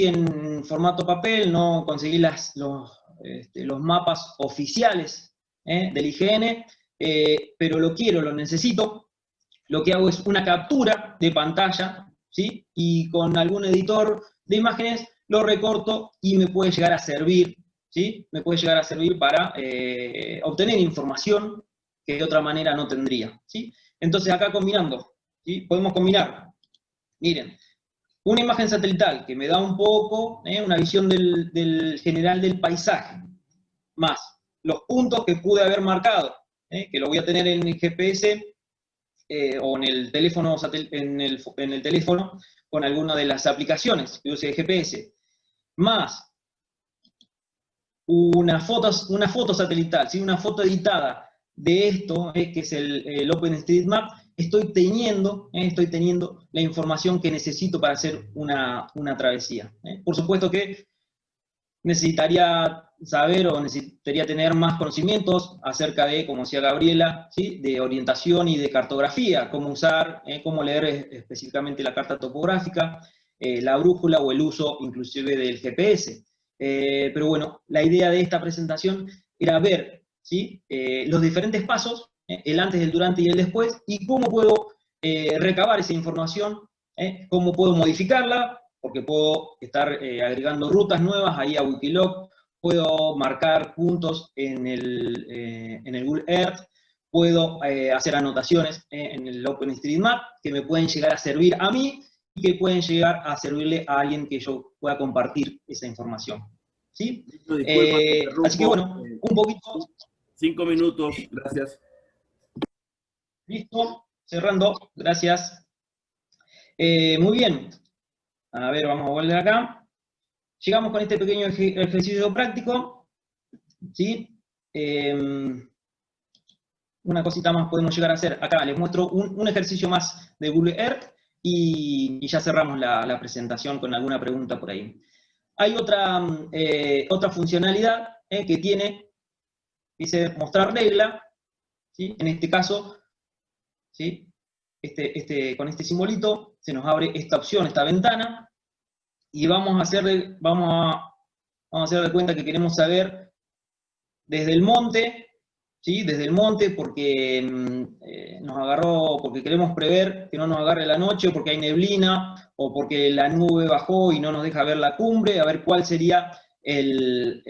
en formato papel, no conseguí los mapas oficiales del IGN, pero lo necesito. Lo que hago es una captura de pantalla, ¿sí? Y con algún editor de imágenes lo recorto y me puede llegar a servir, ¿sí? Me puede llegar a servir para obtener información que de otra manera no tendría, ¿sí? Entonces acá combinando, ¿sí? Podemos combinar, miren, una imagen satelital que me da un poco una visión del general del paisaje, más los puntos que pude haber marcado, que lo voy a tener en el GPS o en el teléfono, en el teléfono con alguna de las aplicaciones que use el GPS, más una foto satelital, ¿sí? Una foto editada de esto, que es el OpenStreetMap, estoy teniendo la información que necesito para hacer una travesía. Por supuesto que necesitaría saber o necesitaría tener más conocimientos acerca de, como decía Gabriela, ¿sí? De orientación y de cartografía, cómo usar, cómo leer específicamente la carta topográfica, la brújula o el uso inclusive del GPS. Pero bueno, la idea de esta presentación era ver, ¿sí? Los diferentes pasos, el antes, el durante y el después, y cómo puedo recabar esa información, cómo puedo modificarla, porque puedo estar agregando rutas nuevas ahí a Wikiloc, puedo marcar puntos en el Google Earth, puedo hacer anotaciones en el OpenStreetMap que me pueden llegar a servir a mí y que pueden llegar a servirle a alguien que yo pueda compartir esa información. ¿Sí? Así que bueno, un poquito. 5 minutos, gracias. Listo, cerrando, gracias. Muy bien. A ver, vamos a volver acá. Llegamos con este pequeño ejercicio práctico, ¿sí? Una cosita más podemos llegar a hacer. Acá les muestro un ejercicio más de Google Earth y ya cerramos la presentación con alguna pregunta por ahí. Hay otra funcionalidad que tiene, dice mostrar regla, ¿sí? En este caso, ¿sí? Con este simbolito se nos abre esta opción, esta ventana, y vamos a hacer de cuenta que queremos saber desde el monte, ¿sí? Desde el monte, porque nos agarró, porque queremos prever que no nos agarre la noche, o porque hay neblina, o porque la nube bajó y no nos deja ver la cumbre, a ver cuál sería el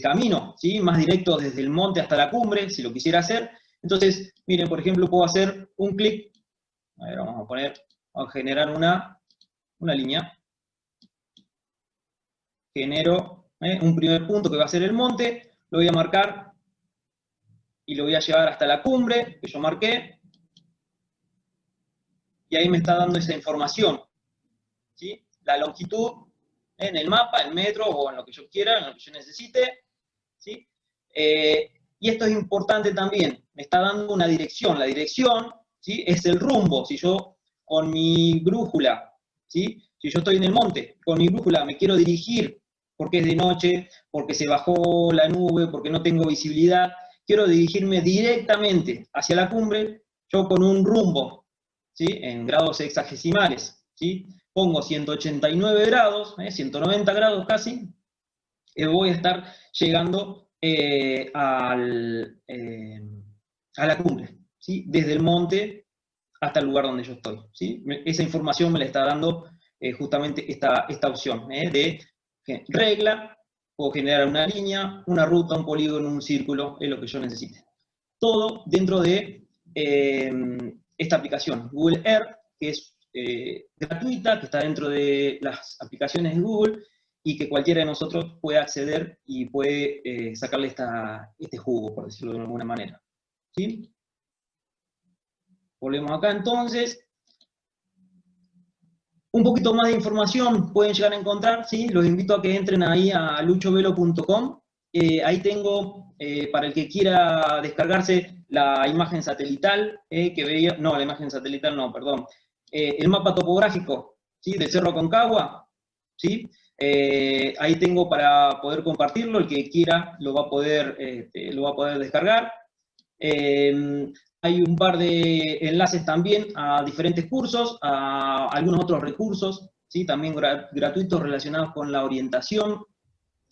camino, ¿sí? Más directo desde el monte hasta la cumbre, si lo quisiera hacer. Entonces, miren, por ejemplo, puedo hacer un clic, a ver, vamos a generar una línea, genero un primer punto que va a ser el monte, lo voy a marcar y lo voy a llevar hasta la cumbre que yo marqué, y ahí me está dando esa información, ¿sí? La longitud en el mapa, en metros o en lo que yo quiera, en lo que yo necesite, ¿sí? Y esto es importante también, me está dando una dirección, la dirección, ¿sí? Es el rumbo. Si yo con mi brújula, ¿sí? Si yo estoy en el monte, con mi brújula me quiero dirigir porque es de noche, porque se bajó la nube, porque no tengo visibilidad, quiero dirigirme directamente hacia la cumbre, yo con un rumbo, ¿sí? En grados sexagesimales, ¿sí? Pongo 189 grados, 190 grados casi, voy a estar llegando a la cumbre, ¿sí? Desde el monte hasta el lugar donde yo estoy, ¿sí? Esa información me la está dando justamente esta opción, de regla, puedo generar una línea, una ruta, un polígono, un círculo, es lo que yo necesite. Todo dentro de esta aplicación, Google Earth, que es gratuita, que está dentro de las aplicaciones de Google, y que cualquiera de nosotros puede acceder y puede sacarle este jugo, por decirlo de alguna manera. ¿Sí? Volvemos acá entonces. Un poquito más de información pueden llegar a encontrar, ¿sí? Los invito a que entren ahí a luchovelo.com. Ahí tengo, para el que quiera descargarse, la imagen satelital que veía, no, la imagen satelital no, perdón, el mapa topográfico, ¿sí? Del Cerro Aconcagua, ¿sí? Ahí tengo para poder compartirlo, el que quiera lo va a poder descargar. Hay un par de enlaces también a diferentes cursos, a algunos otros recursos, ¿sí? También gratuitos relacionados con la orientación.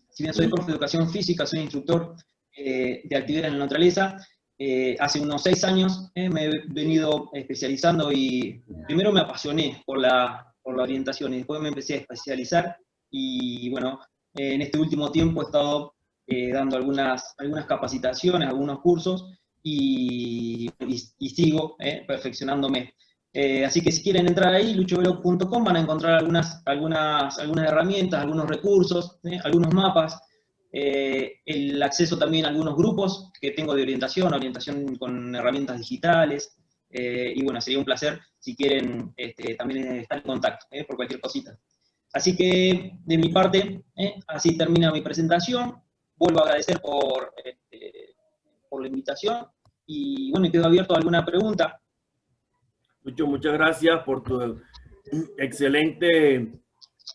Si bien soy profe de educación física, soy instructor de actividades en la naturaleza, hace unos 6 años me he venido especializando y primero me apasioné por la orientación y después me empecé a especializar y bueno, en este último tiempo he estado dando algunas capacitaciones, algunos cursos y sigo perfeccionándome. Así que si quieren entrar ahí, luchovelo.com, van a encontrar algunas herramientas, algunos recursos, algunos mapas, el acceso también a algunos grupos que tengo de orientación con herramientas digitales, y bueno, sería un placer si quieren también estar en contacto por cualquier cosita. Así que de mi parte, así termina mi presentación. Vuelvo a agradecer por la invitación y bueno, quedo abierto a alguna pregunta. Lucho, muchas gracias por tu excelente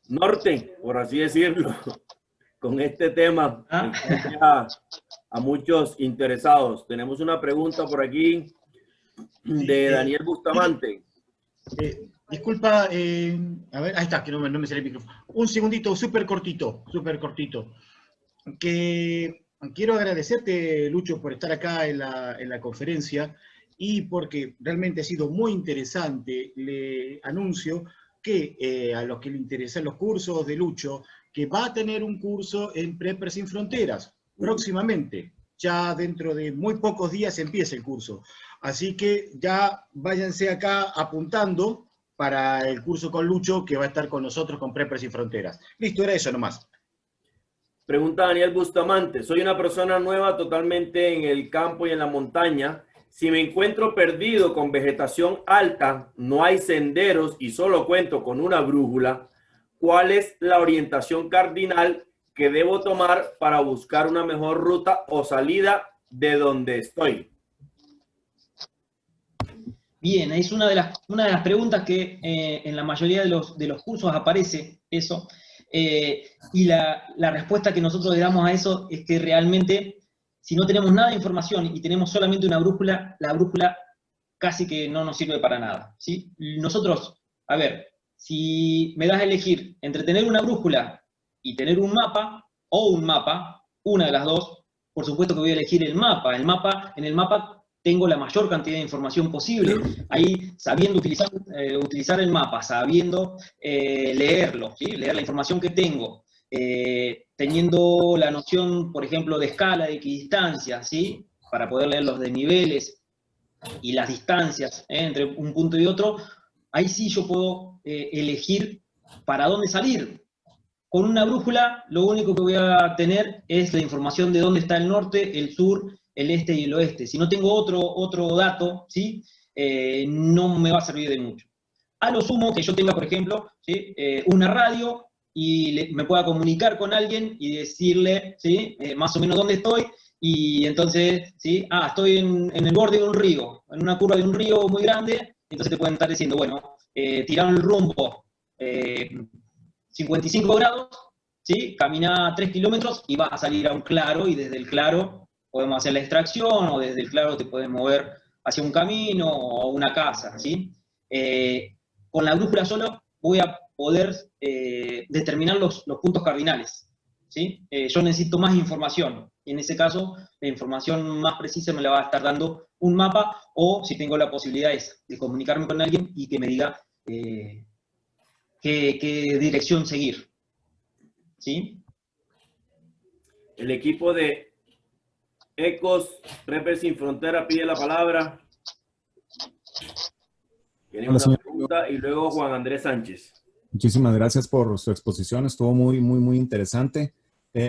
norte, por así decirlo, con este tema que deja a muchos interesados. Tenemos una pregunta por aquí de Daniel Bustamante. Disculpa, a ver, ahí está, que no me sale el micrófono. Un segundito, súper cortito. Que quiero agradecerte, Lucho, por estar acá en la conferencia y porque realmente ha sido muy interesante. Le anuncio que a los que le interesan los cursos de Lucho, que va a tener un curso en Preppers Sin Fronteras próximamente. Ya dentro de muy pocos días empieza el curso. Así que ya váyanse acá apuntando para el curso con Lucho, que va a estar con nosotros con Preppers Sin Fronteras. Listo, era eso nomás. Pregunta Daniel Bustamante. Soy una persona nueva totalmente en el campo y en la montaña. Si me encuentro perdido con vegetación alta, no hay senderos y solo cuento con una brújula, ¿cuál es la orientación cardinal que debo tomar para buscar una mejor ruta o salida de donde estoy? Bien, es una de las preguntas que en la mayoría de los cursos aparece eso. Y la respuesta que nosotros le damos a eso es que realmente, si no tenemos nada de información y tenemos solamente una brújula, la brújula casi que no nos sirve para nada, ¿sí? Nosotros, a ver, si me das a elegir entre tener una brújula y tener un mapa, o un mapa, una de las dos, por supuesto que voy a elegir el mapa. En el mapa tengo la mayor cantidad de información posible. Ahí, sabiendo utilizar el mapa, sabiendo leerlo, ¿sí? Leer la información que tengo, teniendo la noción, por ejemplo, de escala, de equidistancia, ¿sí? Para poder leer los desniveles y las distancias entre un punto y otro, ahí sí yo puedo elegir para dónde salir. Con una brújula, lo único que voy a tener es la información de dónde está el norte, el sur, el este y el oeste. Si no tengo otro dato, ¿sí? No me va a servir de mucho. A lo sumo que yo tenga, por ejemplo, ¿sí? Una radio y me pueda comunicar con alguien y decirle, ¿sí? Más o menos dónde estoy, y entonces, ¿sí? Estoy en el borde de un río, en una curva de un río muy grande, entonces te pueden estar diciendo, bueno, tirar el rumbo 55 grados, ¿sí? Camina 3 kilómetros y vas a salir a un claro, y desde el claro podemos hacer la extracción, o desde el claro te puedes mover hacia un camino o una casa, ¿sí? Con la brújula solo voy a poder determinar los puntos cardinales, ¿sí? Yo necesito más información, y en ese caso la información más precisa me la va a estar dando un mapa, o si tengo la posibilidad de comunicarme con alguien y que me diga qué dirección seguir, ¿sí? El equipo de Ecos Reper Sin Frontera pide la palabra. Tiene una pregunta, y luego Juan Andrés Sánchez. Muchísimas gracias por su exposición, estuvo muy interesante.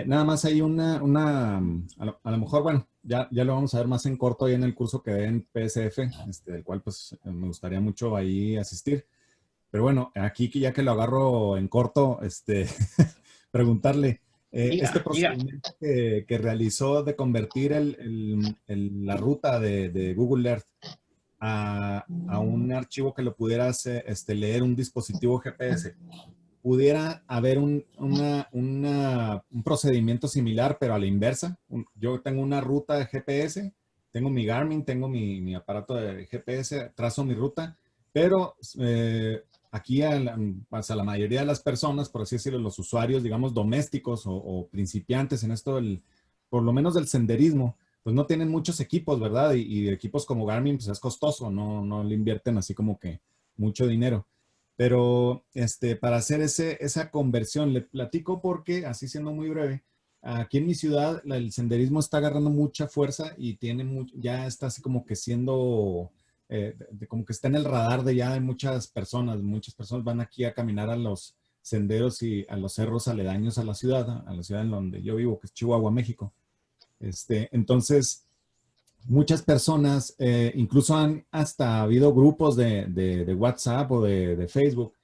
Nada más hay a lo mejor, bueno, ya lo vamos a ver más en corto ahí en el curso que dé en PSF, del cual pues me gustaría mucho ahí asistir. Pero bueno, aquí ya que lo agarro en corto, preguntarle, este procedimiento que realizó de convertir la ruta de Google Earth a un archivo que lo pudieras leer un dispositivo GPS, ¿pudiera haber un procedimiento similar, pero a la inversa? Yo tengo una ruta de GPS, tengo mi Garmin, tengo mi aparato de GPS, trazo mi ruta, pero aquí a la mayoría de las personas, por así decirlo, los usuarios, digamos, domésticos o principiantes en esto, por lo menos del senderismo, pues no tienen muchos equipos, ¿verdad? Y equipos como Garmin, pues es costoso, no le invierten así como que mucho dinero. Pero para hacer esa conversión, le platico porque, así siendo muy breve, aquí en mi ciudad el senderismo está agarrando mucha fuerza y ya está así como que siendo, como que está en el radar de ya de muchas personas. Muchas personas van aquí a caminar a los senderos y a los cerros aledaños a la ciudad en donde yo vivo, que es Chihuahua, México. Entonces, muchas personas, incluso han hasta habido grupos de WhatsApp o de Facebook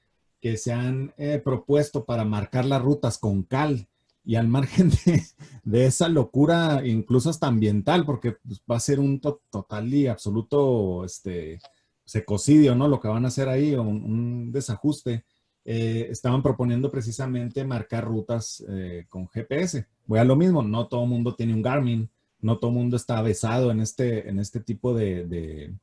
que se han propuesto para marcar las rutas con cal, y al margen de esa locura, incluso hasta ambiental, porque pues, va a ser un total y absoluto ecocidio, ¿no? Lo que van a hacer ahí, un desajuste. Estaban proponiendo precisamente marcar rutas con GPS. Voy a lo mismo, no todo el mundo tiene un Garmin, no todo el mundo está avesado en este tipo de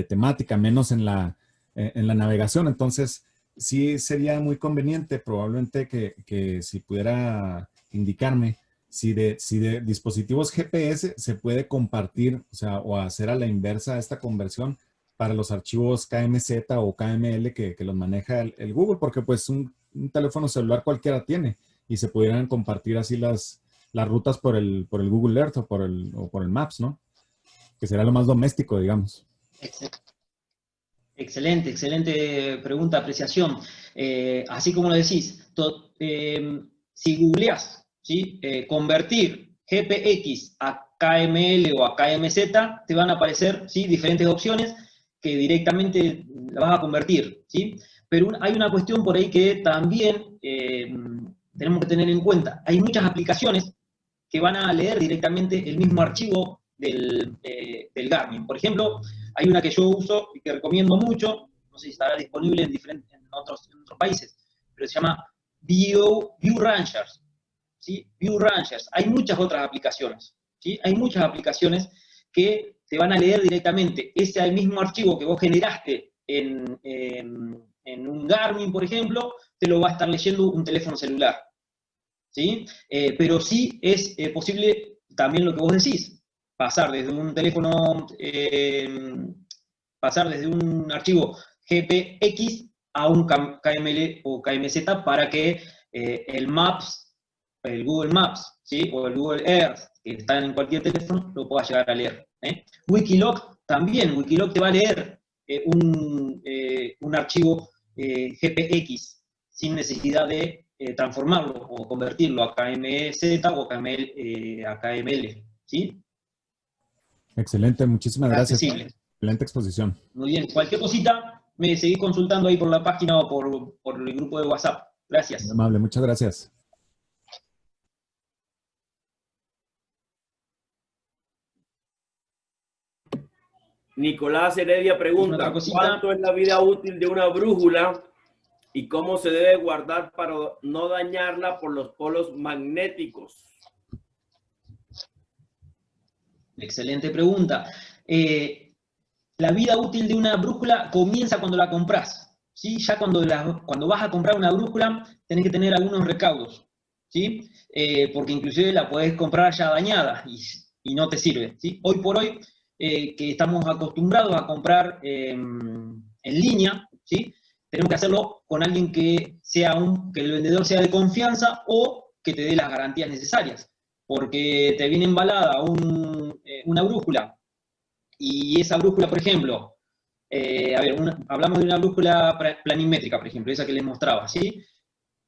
temática, menos en la navegación. Entonces, sí sería muy conveniente probablemente que si pudiera indicarme si de dispositivos GPS se puede compartir, o sea, o hacer a la inversa esta conversión para los archivos KMZ o KML que los maneja el Google, porque pues un teléfono celular cualquiera tiene, y se pudieran compartir así las rutas por el Google Earth o por el Maps, ¿no? Que será lo más doméstico, digamos. Excelente pregunta, apreciación. Así como lo decís, si googleás, ¿sí? Convertir GPX a KML o a KMZ, te van a aparecer, ¿sí? Diferentes opciones que directamente la vas a convertir, ¿sí? Pero hay una cuestión por ahí que también tenemos que tener en cuenta. Hay muchas aplicaciones que van a leer directamente el mismo archivo del Garmin. Por ejemplo, hay una que yo uso y que recomiendo mucho, no sé si estará disponible en otros países, pero se llama View Rangers, ¿sí? View Rangers. Hay muchas otras aplicaciones, ¿sí? Hay muchas aplicaciones que te van a leer directamente ese mismo archivo que vos generaste en un Garmin, por ejemplo, te lo va a estar leyendo un teléfono celular, ¿sí? Pero sí es posible también lo que vos decís, pasar desde un teléfono, pasar desde un archivo GPX a un KML o KMZ para que el Maps, el Google Maps, ¿sí? O el Google Earth, que están en cualquier teléfono, lo pueda llegar a leer. Wikiloc también, Wikiloc te va a leer un archivo GPX sin necesidad de transformarlo o convertirlo a KMZ o a KML, ¿sí? Excelente, muchísimas gracias. Accesible. Excelente exposición. Muy bien, cualquier cosita me seguís consultando ahí por la página o por el grupo de WhatsApp. Gracias. Muy amable, muchas gracias. Nicolás Heredia pregunta, Otra cosita. ¿cuánto es la vida útil de una brújula y cómo se debe guardar para no dañarla por los polos magnéticos? Excelente pregunta. La vida útil de una brújula comienza cuando la compras, ¿sí? Ya cuando vas a comprar una brújula tenés que tener algunos recaudos, ¿sí? Porque inclusive la podés comprar ya dañada y no te sirve, ¿sí? Hoy por hoy, que estamos acostumbrados a comprar en línea, ¿sí? Tenemos que hacerlo con alguien que el vendedor sea de confianza o que te dé las garantías necesarias, porque te viene embalada una brújula, y esa brújula, por ejemplo, hablamos de una brújula planimétrica, por ejemplo, esa que les mostraba, ¿sí?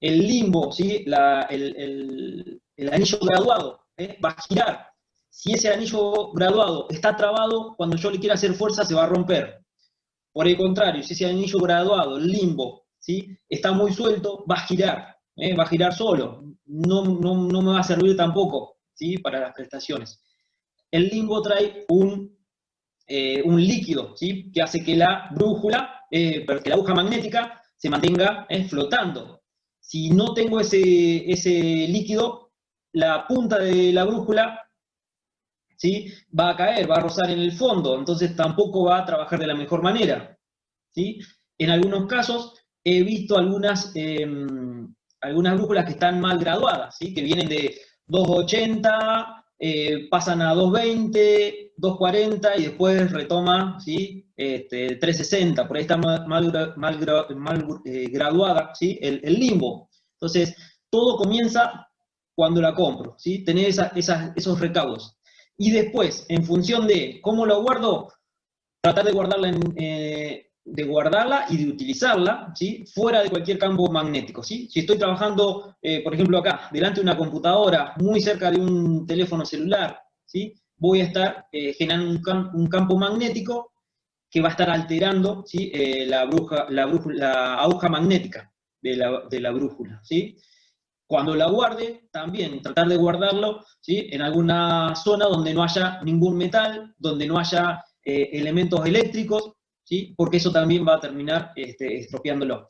El limbo, ¿sí? El anillo graduado, va a girar. Si ese anillo graduado está trabado, cuando yo le quiera hacer fuerza se va a romper. Por el contrario, si ese anillo graduado, el limbo, ¿sí? Está muy suelto, va a girar solo. No me va a servir tampoco, ¿sí? Para las prestaciones. El limbo trae un líquido, ¿sí? Que hace que la brújula, que la aguja magnética se mantenga flotando. Si no tengo ese líquido, la punta de la brújula, ¿sí? Va a caer, va a rozar en el fondo, entonces tampoco va a trabajar de la mejor manera, ¿sí? En algunos casos he visto algunas brújulas que están mal graduadas, ¿sí? Que vienen de 280, pasan a 220, 240 y después retoma, ¿sí? 360, por ahí está mal graduada, ¿sí? El limbo. Entonces, todo comienza cuando la compro, ¿sí? Tener esos recaudos. Y después, en función de cómo lo guardo, tratar de guardarla y de utilizarla, ¿sí? Fuera de cualquier campo magnético, ¿sí? Si estoy trabajando, por ejemplo acá, delante de una computadora, muy cerca de un teléfono celular, ¿sí? Voy a estar generando un campo magnético que va a estar alterando, ¿sí? La aguja magnética de la brújula, ¿sí? Cuando la guarde, también tratar de guardarlo, ¿sí? En alguna zona donde no haya ningún metal, donde no haya elementos eléctricos, ¿sí? Porque eso también va a terminar estropeándolo.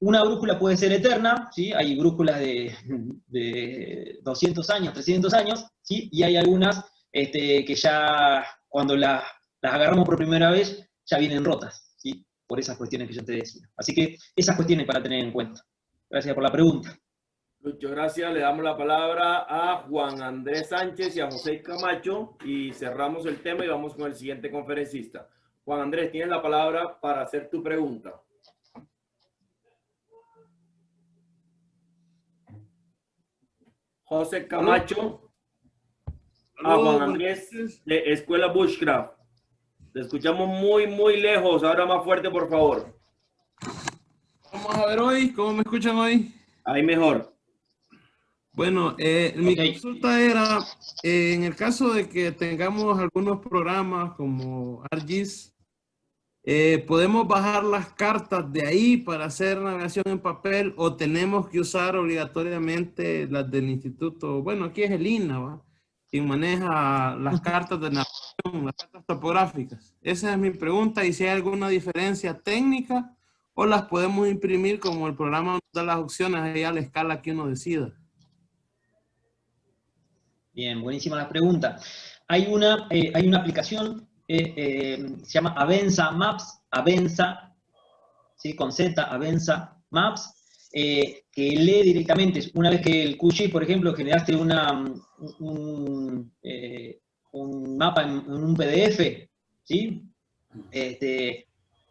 Una brújula puede ser eterna, ¿sí? Hay brújulas de 200 años, 300 años, ¿sí? Y hay algunas que ya cuando las agarramos por primera vez ya vienen rotas, ¿sí? Por esas cuestiones que yo te decía. Así que esas cuestiones para tener en cuenta. Gracias por la pregunta. Muchas gracias. Le damos la palabra a Juan Andrés Sánchez y a José Camacho y cerramos el tema y vamos con el siguiente conferencista. Juan Andrés, tienes la palabra para hacer tu pregunta. José Camacho. A Juan Andrés de Escuela Bushcraft. Te escuchamos muy, muy lejos. Ahora más fuerte, por favor. Vamos a ver hoy, ¿cómo me escuchan hoy? Ahí mejor. Bueno, mi consulta era, en el caso de que tengamos algunos programas como ArcGIS, ¿podemos bajar las cartas de ahí para hacer navegación en papel o tenemos que usar obligatoriamente las del instituto? Bueno, aquí es el INAH, ¿va? Quien maneja las cartas de navegación, las cartas topográficas. Esa es mi pregunta, y si hay alguna diferencia técnica o las podemos imprimir como el programa nos da las opciones ahí a la escala que uno decida. Bien, buenísima la pregunta. Hay una aplicación, se llama Avenza Maps, Avenza, ¿sí? Con Z, Avenza Maps, que que lee directamente. Una vez que el QGIS, por ejemplo, generaste un mapa en un PDF, ¿sí?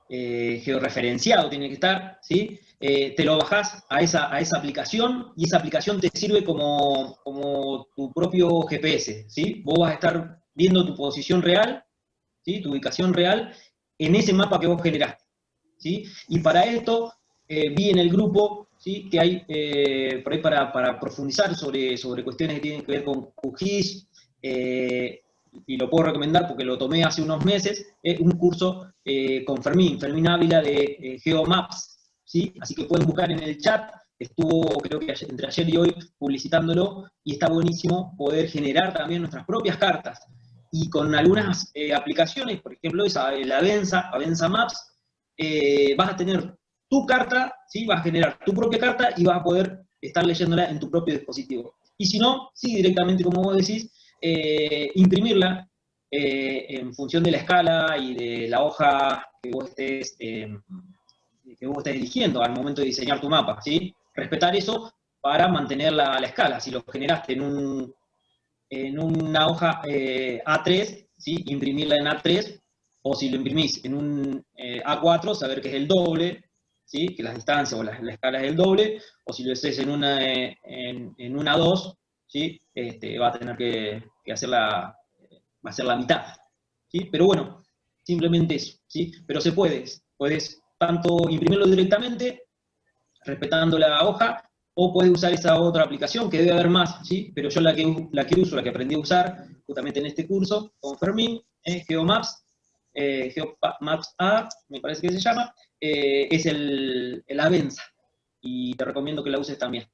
Georreferenciado tiene que estar, ¿sí? Te lo bajás a esa aplicación y esa aplicación te sirve como tu propio GPS, ¿sí? Vos vas a estar viendo tu posición real, ¿sí? Tu ubicación real en ese mapa que vos generaste, ¿sí? Y para esto vi en el grupo, ¿sí? Que hay por ahí para profundizar sobre cuestiones que tienen que ver con QGIS, y lo puedo recomendar porque lo tomé hace unos meses, un curso con Fermín Ávila de GeoMaps, ¿sí? Así que pueden buscar en el chat, estuvo creo que entre ayer y hoy publicitándolo, y está buenísimo poder generar también nuestras propias cartas. Y con algunas aplicaciones, por ejemplo, la Avenza Maps, vas a tener tu carta, ¿sí? Vas a generar tu propia carta y vas a poder estar leyéndola en tu propio dispositivo. Y si no, sí, directamente, como vos decís, imprimirla en función de la escala y de la hoja que vos estés eligiendo al momento de diseñar tu mapa, ¿sí? Respetar eso para mantener la escala. Si lo generaste en una hoja A3, ¿sí? Imprimirla en A3, o si lo imprimís en un A4, saber que es el doble, ¿sí? Que las distancias o la escala es el doble, o si lo haces en una A2, ¿sí? Va a tener que hacer va a ser la mitad, ¿sí? Pero bueno, simplemente eso, ¿sí? Pero se puedes tanto imprimirlo directamente, respetando la hoja, o puedes usar esa otra aplicación, que debe haber más, ¿sí? Pero yo la que uso, la que aprendí a usar, justamente en este curso, con Fermín, GeoMaps, GeoMaps A, me parece que se llama, es el Avenza, y te recomiendo que la uses también.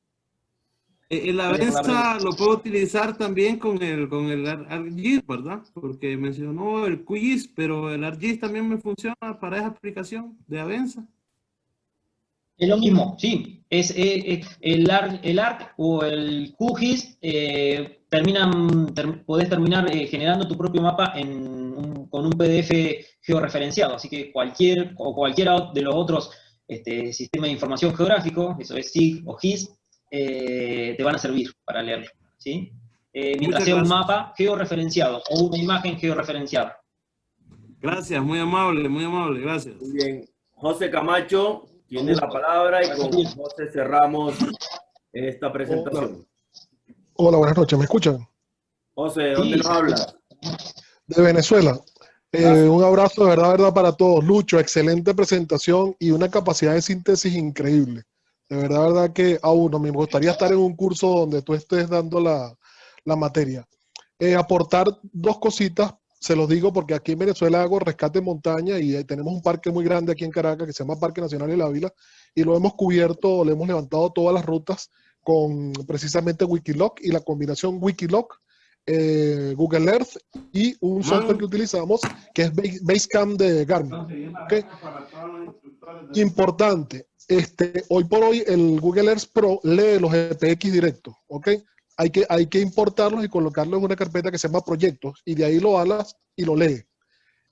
El Gracias por la Avenza pregunta. lo puedo utilizar también con el ArcGIS, ¿verdad? Porque mencionó el QGIS, pero el ArcGIS también me funciona para esa aplicación de Avenza. Es lo mismo, sí. El ARC o el QGIS podés terminar generando tu propio mapa con un PDF georreferenciado. Así que cualquiera de los otros sistemas de información geográfico, eso es SIG o GIS, te van a servir para leerlo, ¿sí? Mientras Muchas sea un gracias. mapa georreferenciado o una imagen georreferenciada. Gracias, muy amable, gracias. Muy bien. José Camacho tiene Con la gusto. palabra y con José cerramos esta presentación. Hola, buenas noches, ¿me escuchan? José, ¿de dónde Sí, nos se escucha. hablas? De Venezuela. Gracias. Un abrazo de verdad para todos. Lucho, excelente presentación y una capacidad de síntesis increíble. De verdad que a uno me gustaría estar en un curso donde tú estés dando la materia. Aportar dos cositas, se los digo porque aquí en Venezuela hago rescate en montaña y tenemos un parque muy grande aquí en Caracas que se llama Parque Nacional El Ávila y lo hemos cubierto, le hemos levantado todas las rutas con precisamente Wikiloc y la combinación Wikiloc, Google Earth y un software que utilizamos que es Basecamp de Garmin. ¿Okay? Importante, hoy por hoy el Google Earth Pro lee los GPX directos, ¿ok? Hay que importarlos y colocarlos en una carpeta que se llama proyectos y de ahí lo alas y lo lee.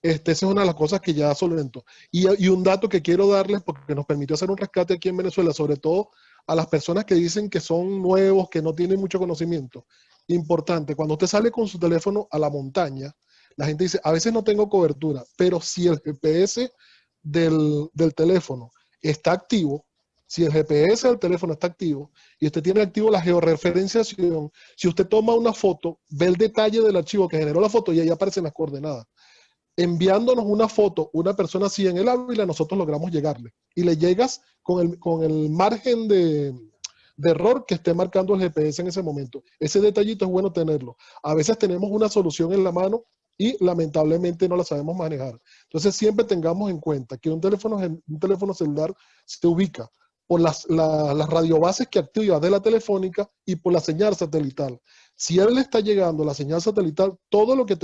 Esa es una de las cosas que ya solventó. Y un dato que quiero darles, porque nos permitió hacer un rescate aquí en Venezuela, sobre todo a las personas que dicen que son nuevos, que no tienen mucho conocimiento. Importante, cuando usted sale con su teléfono a la montaña, la gente dice, a veces no tengo cobertura, pero si el GPS del teléfono está activo, si el GPS del teléfono está activo y usted tiene activo la georreferenciación, si usted toma una foto, ve el detalle del archivo que generó la foto y ahí aparecen las coordenadas. Enviándonos una foto, una persona así en el Ávila, nosotros logramos llegarle. Y le llegas con el margen de error que esté marcando el GPS en ese momento. Ese detallito es bueno tenerlo. A veces tenemos una solución en la mano y lamentablemente no la sabemos manejar. Entonces siempre tengamos en cuenta que un teléfono celular se ubica por las radiobases que activa de la telefónica y por la señal satelital. Si a él le está llegando la señal satelital, todo lo que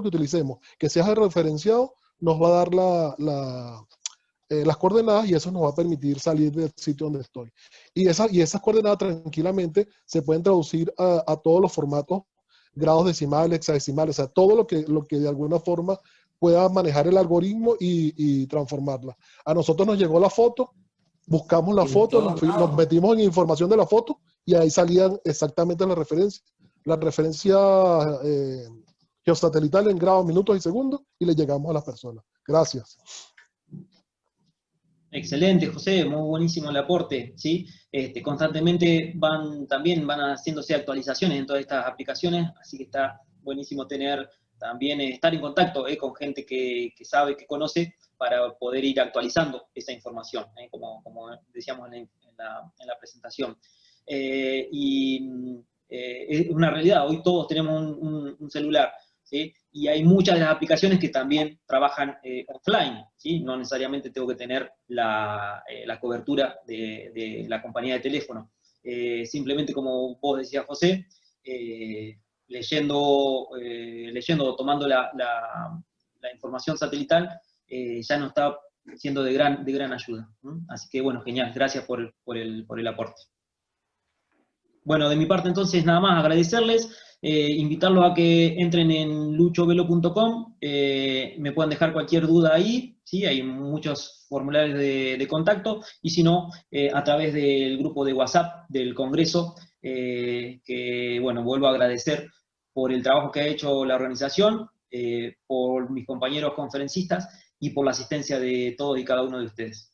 utilicemos, que sea referenciado, nos va a dar las coordenadas y eso nos va a permitir salir del sitio donde estoy. Y esas coordenadas tranquilamente se pueden traducir a todos los formatos, grados decimales, hexadecimales, o sea, todo lo que de alguna forma pueda manejar el algoritmo y transformarla. A nosotros nos llegó la foto Buscamos la foto, nos metimos en información de la foto y ahí salían exactamente las referencias. La referencia geosatelital en grados, minutos y segundos y le llegamos a las personas. Gracias. Excelente, José, muy buenísimo el aporte, ¿sí? Constantemente van haciéndose actualizaciones en todas estas aplicaciones, así que está buenísimo también estar en contacto con gente que sabe, que conoce, para poder ir actualizando esa información, como decíamos en la presentación. Es una realidad, hoy todos tenemos un celular, ¿sí? Y hay muchas de las aplicaciones que también trabajan offline, ¿sí? No necesariamente tengo que tener la cobertura de la compañía de teléfono. Simplemente, como vos decías, José, leyendo o tomando la información satelital, ya nos está siendo de gran ayuda. Así que, bueno, genial, gracias por el aporte. Bueno, de mi parte entonces nada más agradecerles, invitarlos a que entren en luchovelo.com, me pueden dejar cualquier duda ahí, ¿sí? Hay muchos formularios de contacto, y si no, a través del grupo de WhatsApp del Congreso, que bueno, vuelvo a agradecer por el trabajo que ha hecho la organización, por mis compañeros conferencistas y por la asistencia de todos y cada uno de ustedes.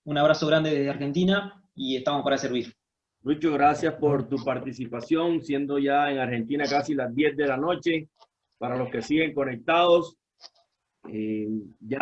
Un abrazo grande desde Argentina y estamos para servir. Lucho, gracias por tu participación, siendo ya en Argentina casi las 10 de la noche. Para los que siguen conectados, ya